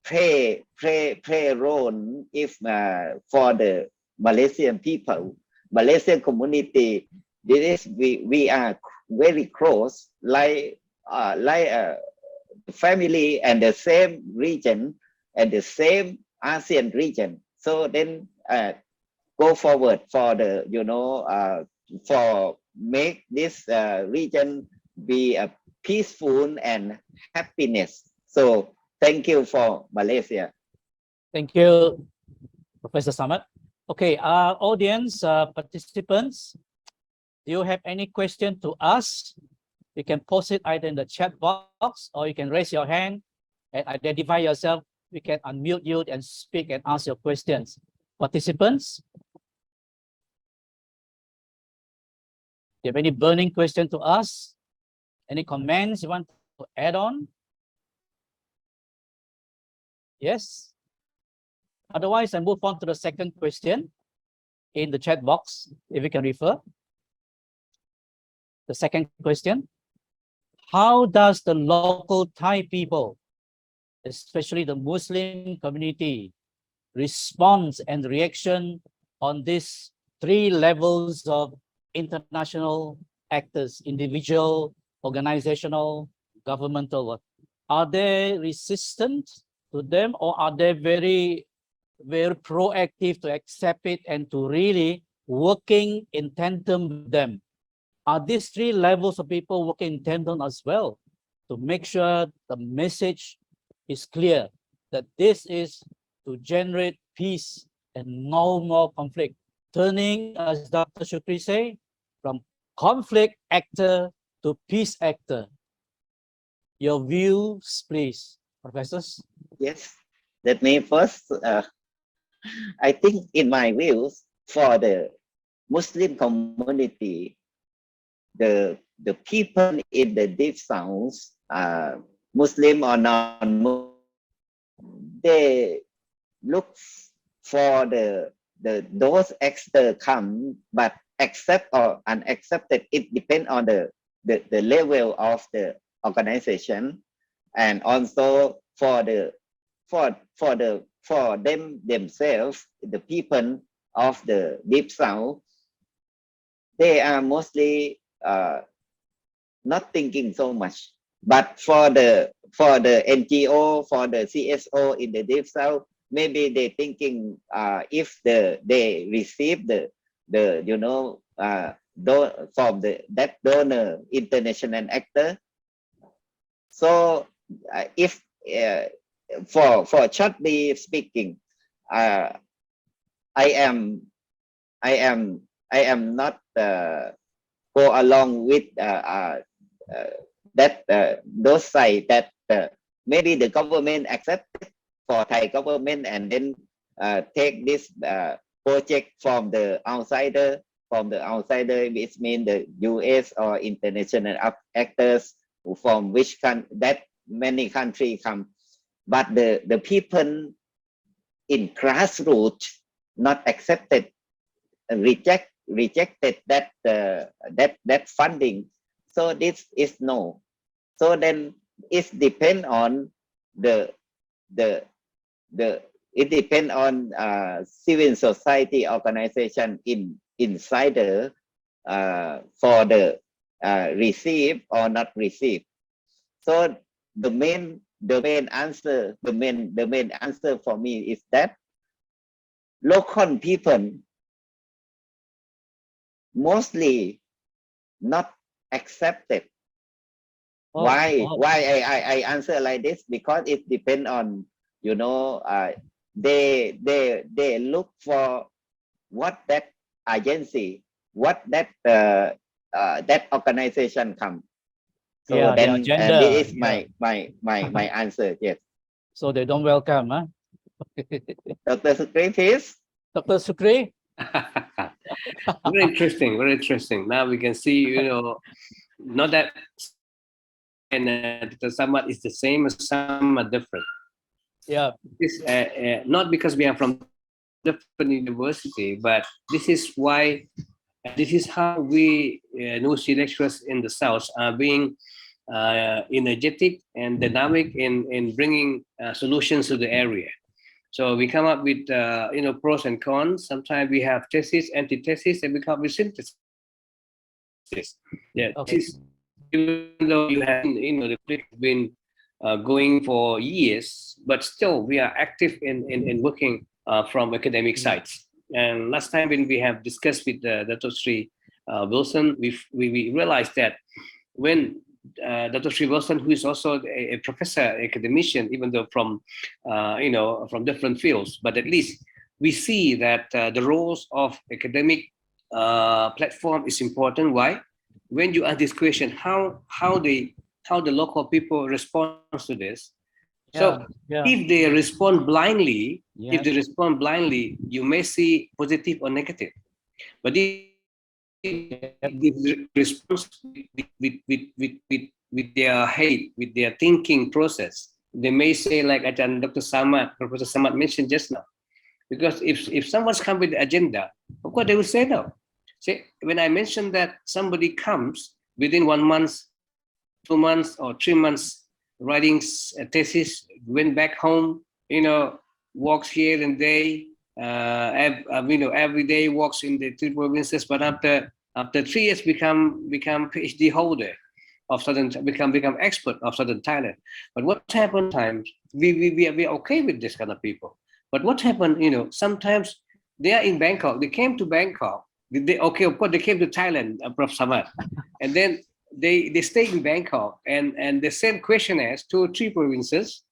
play role if for the Malaysian people, Malaysian community. This is we are very close, like family and the same region and the same ASEAN region. So then go forward for the for make this region be a peaceful and happiness. So thank you for Malaysia. Thank you, Professor Samat. Okay, audience participants, do you have any question to ask? You can post it either in the chat box or you can raise your hand and identify yourself. We can unmute you and speak and ask your questions. Participants, you have any burning question to ask? Any comments you want to add on? Yes? Otherwise, I move on to the second question in the chat box, if you can refer. The second question, how does the local Thai people, especially the Muslim community, response and reaction on these three levels of international actors, individual, organizational, governmental? Are they resistant to them, or are they very proactive to accept it and to really working in tandem with them? Are these three levels of people working in tandem as well to make sure the message is clear that this is to generate peace and no more conflict, turning, as Dr. Shukri say, from conflict actor to peace actor? Your views, please, professors. Yes, let me first, I think in my views, for the Muslim community, the people in the deep south, Muslim or non-Muslim, they look for those extra come, but accept or unaccepted, it depends on the level of the organization, and also for them themselves, the people of the deep south, they are mostly not thinking so much. But for the NGO, for the CSO in the deep south, maybe they thinking if they receive the you know from that donor international actor. So if for shortly speaking, I am not go along with that those side that maybe the government accept for Thai government and then take this project from the outsider. Which means the US or international actors from which that many countries come, but the people in grassroots not accepted, rejected that funding. So this is no. So then it depends on it depends on civil society organization insider for the receive or not receive. So the main answer for me is that local people mostly not accepted. Why I answer like this? Because it depends on, you know, they look for what that agency, what that that organization come. So Yeah, then the agenda, this is my answer. Yes. So they don't welcome, huh? Dr. Sukree, please. Dr. Sukree? Very interesting, very interesting. Now we can see, you know, not that and the Samat is the same, some are different. Yeah. This not because we are from different university, but this is why, this is how we Nusi lecturers in the South are being energetic and dynamic in bringing solutions to the area. So we come up with you know, pros and cons. Sometimes we have thesis, antithesis, and we come up with synthesis. Yeah, Okay. this is, even though you have, you know, the clinic has been going for years, but still we are active in working from academic sites. And last time when we have discussed with Dr. Sri Wilson, we realized that when Dr. Sri Wilson, who is also a professor, academician, even though from you know, from different fields, but at least we see that the roles of academic platform is important. Why? When you ask this question, how the local people respond to this. So if they respond blindly, you may see positive or negative. But if the response with their hate, with their thinking process. They may say, like Dr. Samat, Professor Samat mentioned just now, because if someone's come with the agenda, of course they will say no. See, when I mentioned that somebody comes within 1 month, 2 months, or 3 months, writing a thesis, went back home, walks here and there, every day walks in the 3 provinces, but after 3 years become PhD holder of southern, become expert of southern Thailand. But what happened times we are okay with this kind of people. But what happened, sometimes they are in Bangkok. They came to Bangkok. Of course they came to Thailand, Prof. Samat, and then they stay in Bangkok and they send questionnaires to 3 provinces,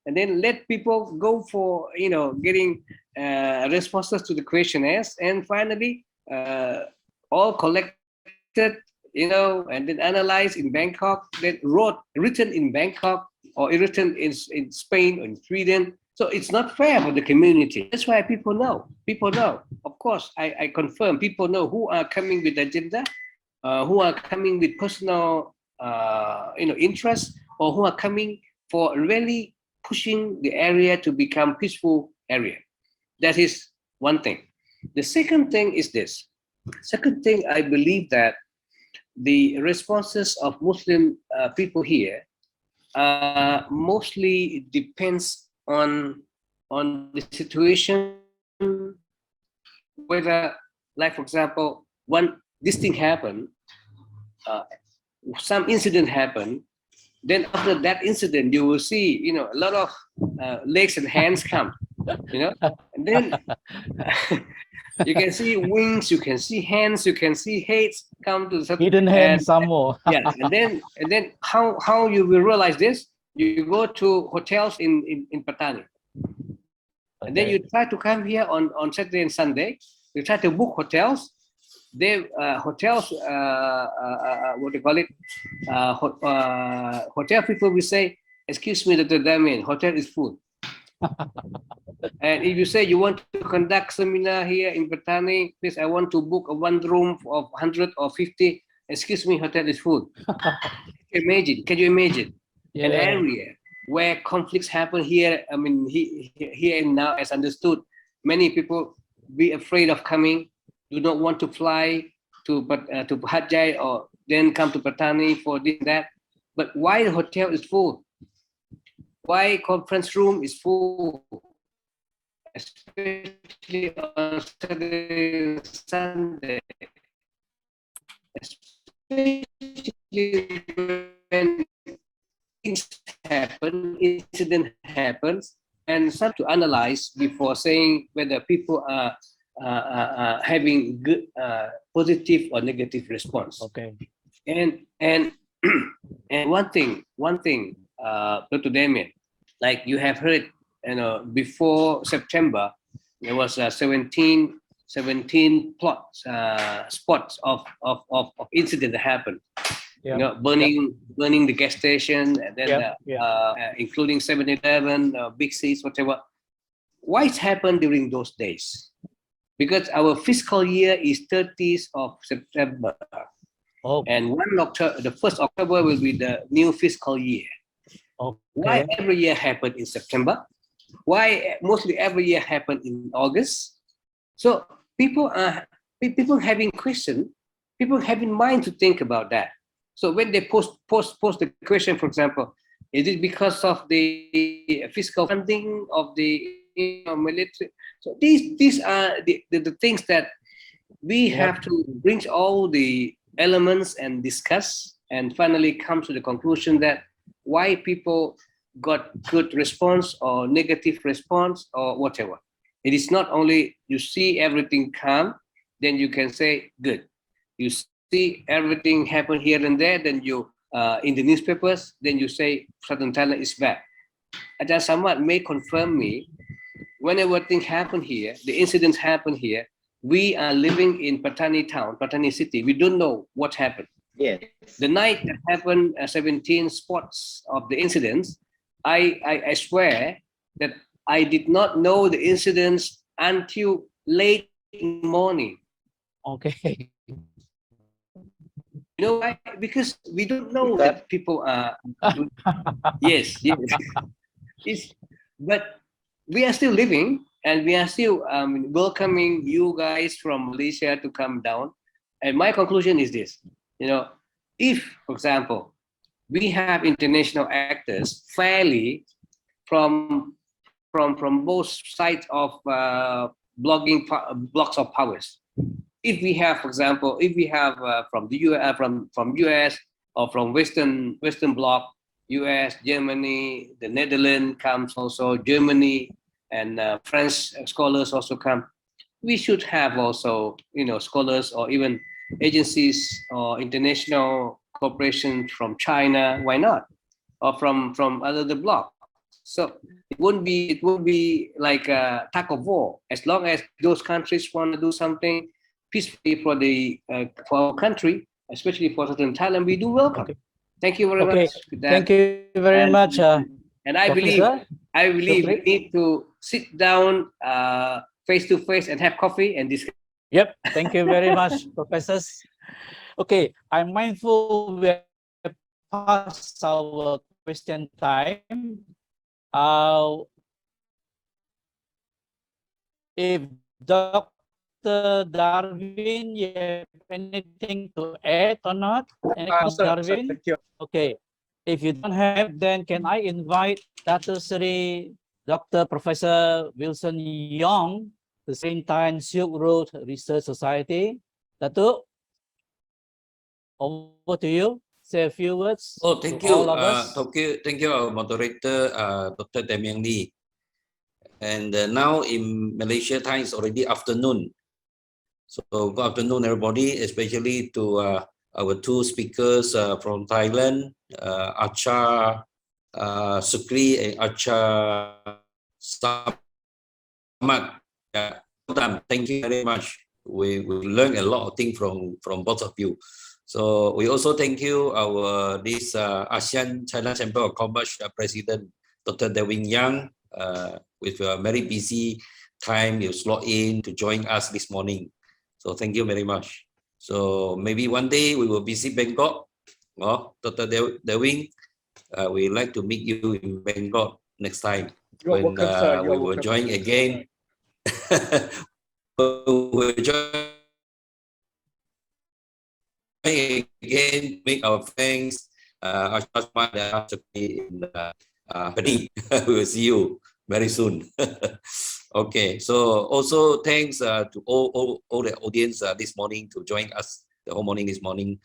and then let people go for getting responses to the questionnaires, and finally all collected, and then analyzed in Bangkok, then written in Bangkok or written in Spain or in Sweden. So it's not fair for the community. That's why people know. People know. Of course, I confirm. People know who are coming with agenda, who are coming with personal, interest, or who are coming for really pushing the area to become peaceful area. That is one thing. The second thing is this. Second thing, I believe that the responses of Muslim people here mostly depends on the situation, whether, like for example, this thing happened, some incident happened, then after that incident you will see a lot of legs and hands come, and then you can see wings, you can see hands, you can see heads come to the hidden hand some more. yeah, and then how you will realize this? You go to hotels in Pattani, and then you try to come here on Saturday and Sunday. You try to book hotels. Hotels, what do you call it? Hotel people will say, "Excuse me, Dr. Damian, hotel is full." And if you say you want to conduct seminar here in Pattani, please, I want to book a 1 room of 100 or 50. Excuse me, hotel is full. Can you imagine? Yeah. An area where conflicts happen here. I mean, here and now, as understood, many people be afraid of coming, do not want to fly to Hajjai or then come to Pattani for this and that. But why the hotel is full? Why conference room is full? Especially on Saturday and Sunday. Especially when things happen, incident happens, and some to analyze before saying whether people are having good, positive or negative response. Okay. And and one thing, Dr. Damian, like you have heard, before September, there was 17 spots of incident that happened. Yeah. Burning the gas station, and then including 7-Eleven, big C's, whatever. Why it happened during those days? Because our fiscal year is 30th of September. Oh. And the 1st October will be the new fiscal year. Okay. Why every year happen in September? Why mostly every year happen in August? So people having question, people have in mind to think about that. So when they post the question, for example, is it because of the fiscal funding of the military? So these are the things that we have to bring all the elements and discuss, and finally come to the conclusion that why people got good response or negative response or whatever. It is not only you see everything calm, then you can say good. You see everything happen here and there, then you in the newspapers, then you say Southern Thailand is bad. Ajahn Samat may confirm me, whenever things happen here, the incidents happen here, we are living in Pattani town, Pattani city. We don't know what happened. Yes. The night that happened, 17 spots of the incidents, I swear that I did not know the incidents until late in the morning. Okay. You know why? Because we don't know that people are. Yes, yes. But we are still living, and we are still welcoming you guys from Malaysia to come down. And my conclusion is this: if, for example, we have international actors fairly from both sides of blocks of powers. If we have, for example, from the US, from US or from Western Bloc, US, Germany, the Netherlands comes also, Germany and French scholars also come. We should have also, scholars or even agencies or international cooperation from China. Why not? Or from other the bloc. So it won't be like a tug of war. As long as those countries want to do something peacefully for our country, especially for certain Thailand, we do welcome. Okay. Thank you very Okay. much. With that. Thank you very much. And I believe Professor we need to sit down face to face and have coffee and discuss. Yep. Thank you very much, professors. Okay, I'm mindful we have passed our question time. If Dr. Darwin, you have anything to add or not? Any Sir, Darwin? thank you. Okay. If you don't have, then can I invite Dr. Sri, Dr. Professor Wilson Yong, the same time Silk Road Research Society. Datuk, over to you. Say a few words. Oh, thank to you. all of us. Thank you, our moderator, Dr. Damian Lee. And now in Malaysia time, it's already afternoon. So good afternoon, everybody, especially to our two speakers from Thailand, Acha Sukree and Acha Samat. Thank you very much. We learned a lot of things from both of you. So we also thank you this ASEAN China Chamber of Commerce President Dr. Damian Yang with a very busy time you slot in to join us this morning. So thank you very much. So maybe one day we will visit Bangkok. Dr. Dewing, we'd like to meet you in Bangkok next time. You're when welcome, sir. we will join again. We'll join again, make our thanks. In Pattani. We will see you very soon. Okay, so also thanks to all the audience this morning to join us the whole morning this morning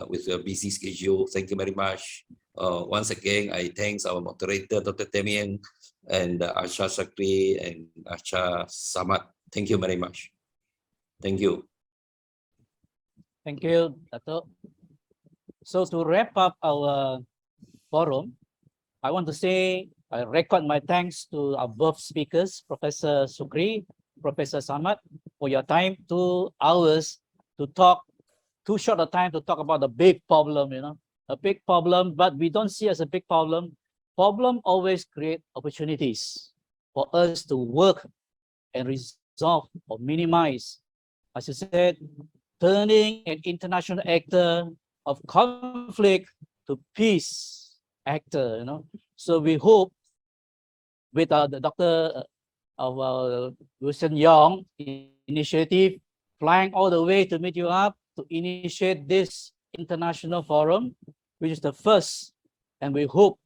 with a busy schedule. Thank you very much. Once again, I thanks our moderator, Dr. Damian, and Asha Shukri and Asha Samat. Thank you very much. Thank you. Thank you, Dato'. So to wrap up our forum, I want to say I record my thanks to our both speakers, Professor Sukree, Professor Samat, for your time, 2 hours to talk, too short a time to talk about the big problem, a big problem, but we don't see as a big problem. Problem always create opportunities for us to work and resolve or minimize. As you said, turning an international actor of conflict to peace actor, So we hope with the Dr. Wilson Yong initiative, flying all the way to meet you up to initiate this international forum, which is the first, and we hope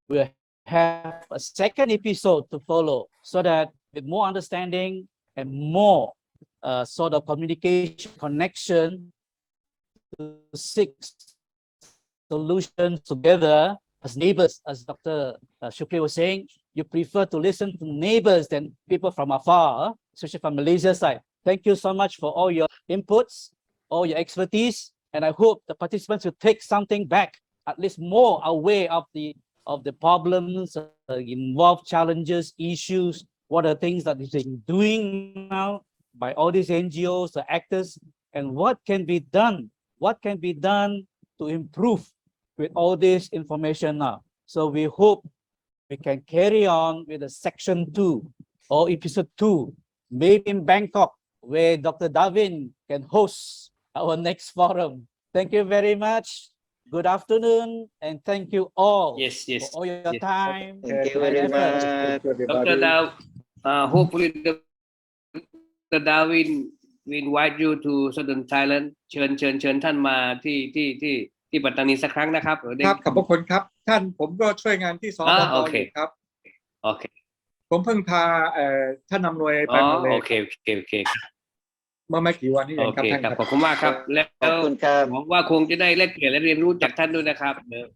we'll have a second episode to follow so that with more understanding and more sort of communication connection to seek solutions together as neighbors, as Dr. Shukri was saying. You prefer to listen to neighbors than people from afar, especially from Malaysia side. Thank you so much for all your inputs, all your expertise, and I hope the participants will take something back, at least more aware of the problems, involved challenges, issues, what are things that is being doing now by all these NGOs, the actors, and what can be done to improve with all this information now. So we hope we can carry on with the section 2 or episode 2, maybe in Bangkok, where Dr. Darwin can host our next forum. Thank you very much. Good afternoon, and thank you all Yes, yes, for all your yes. time Thank you and very effort. much. Dr. Dow, hopefully Dr. Dow will invite you to Southern Thailand เชิญท่านมาที่ปัตตานีสักครั้งนะครับ ครับขอบพระคุณครับท่านผมก็ช่วยงานที่สปป โอเค อยู่ครับ โอเค ผมเพิ่งพาท่านอำนวยไปมาเลย โอเค เมื่อไม่กี่วันนี้เอ โอง ครับ เค ท่าน ครับ ครับ ขอบคุณมากครับ แล้ว ขอบคุณครับ หวังว่าคงจะได้แลกเปลี่ยนและเรียนรู้จากท่านด้วยนะครับ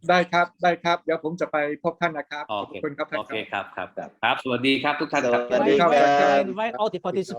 ได้ครับได้ครับเดี๋ยวผมจะไปพบท่านนะครับ โอ ขอบ เค คุณครับท่าน โอ ค เครับ ครับ ครับ ครับ สวัสดีครับทุกท่านครับ สวัสดี I ครับ invite all the participants.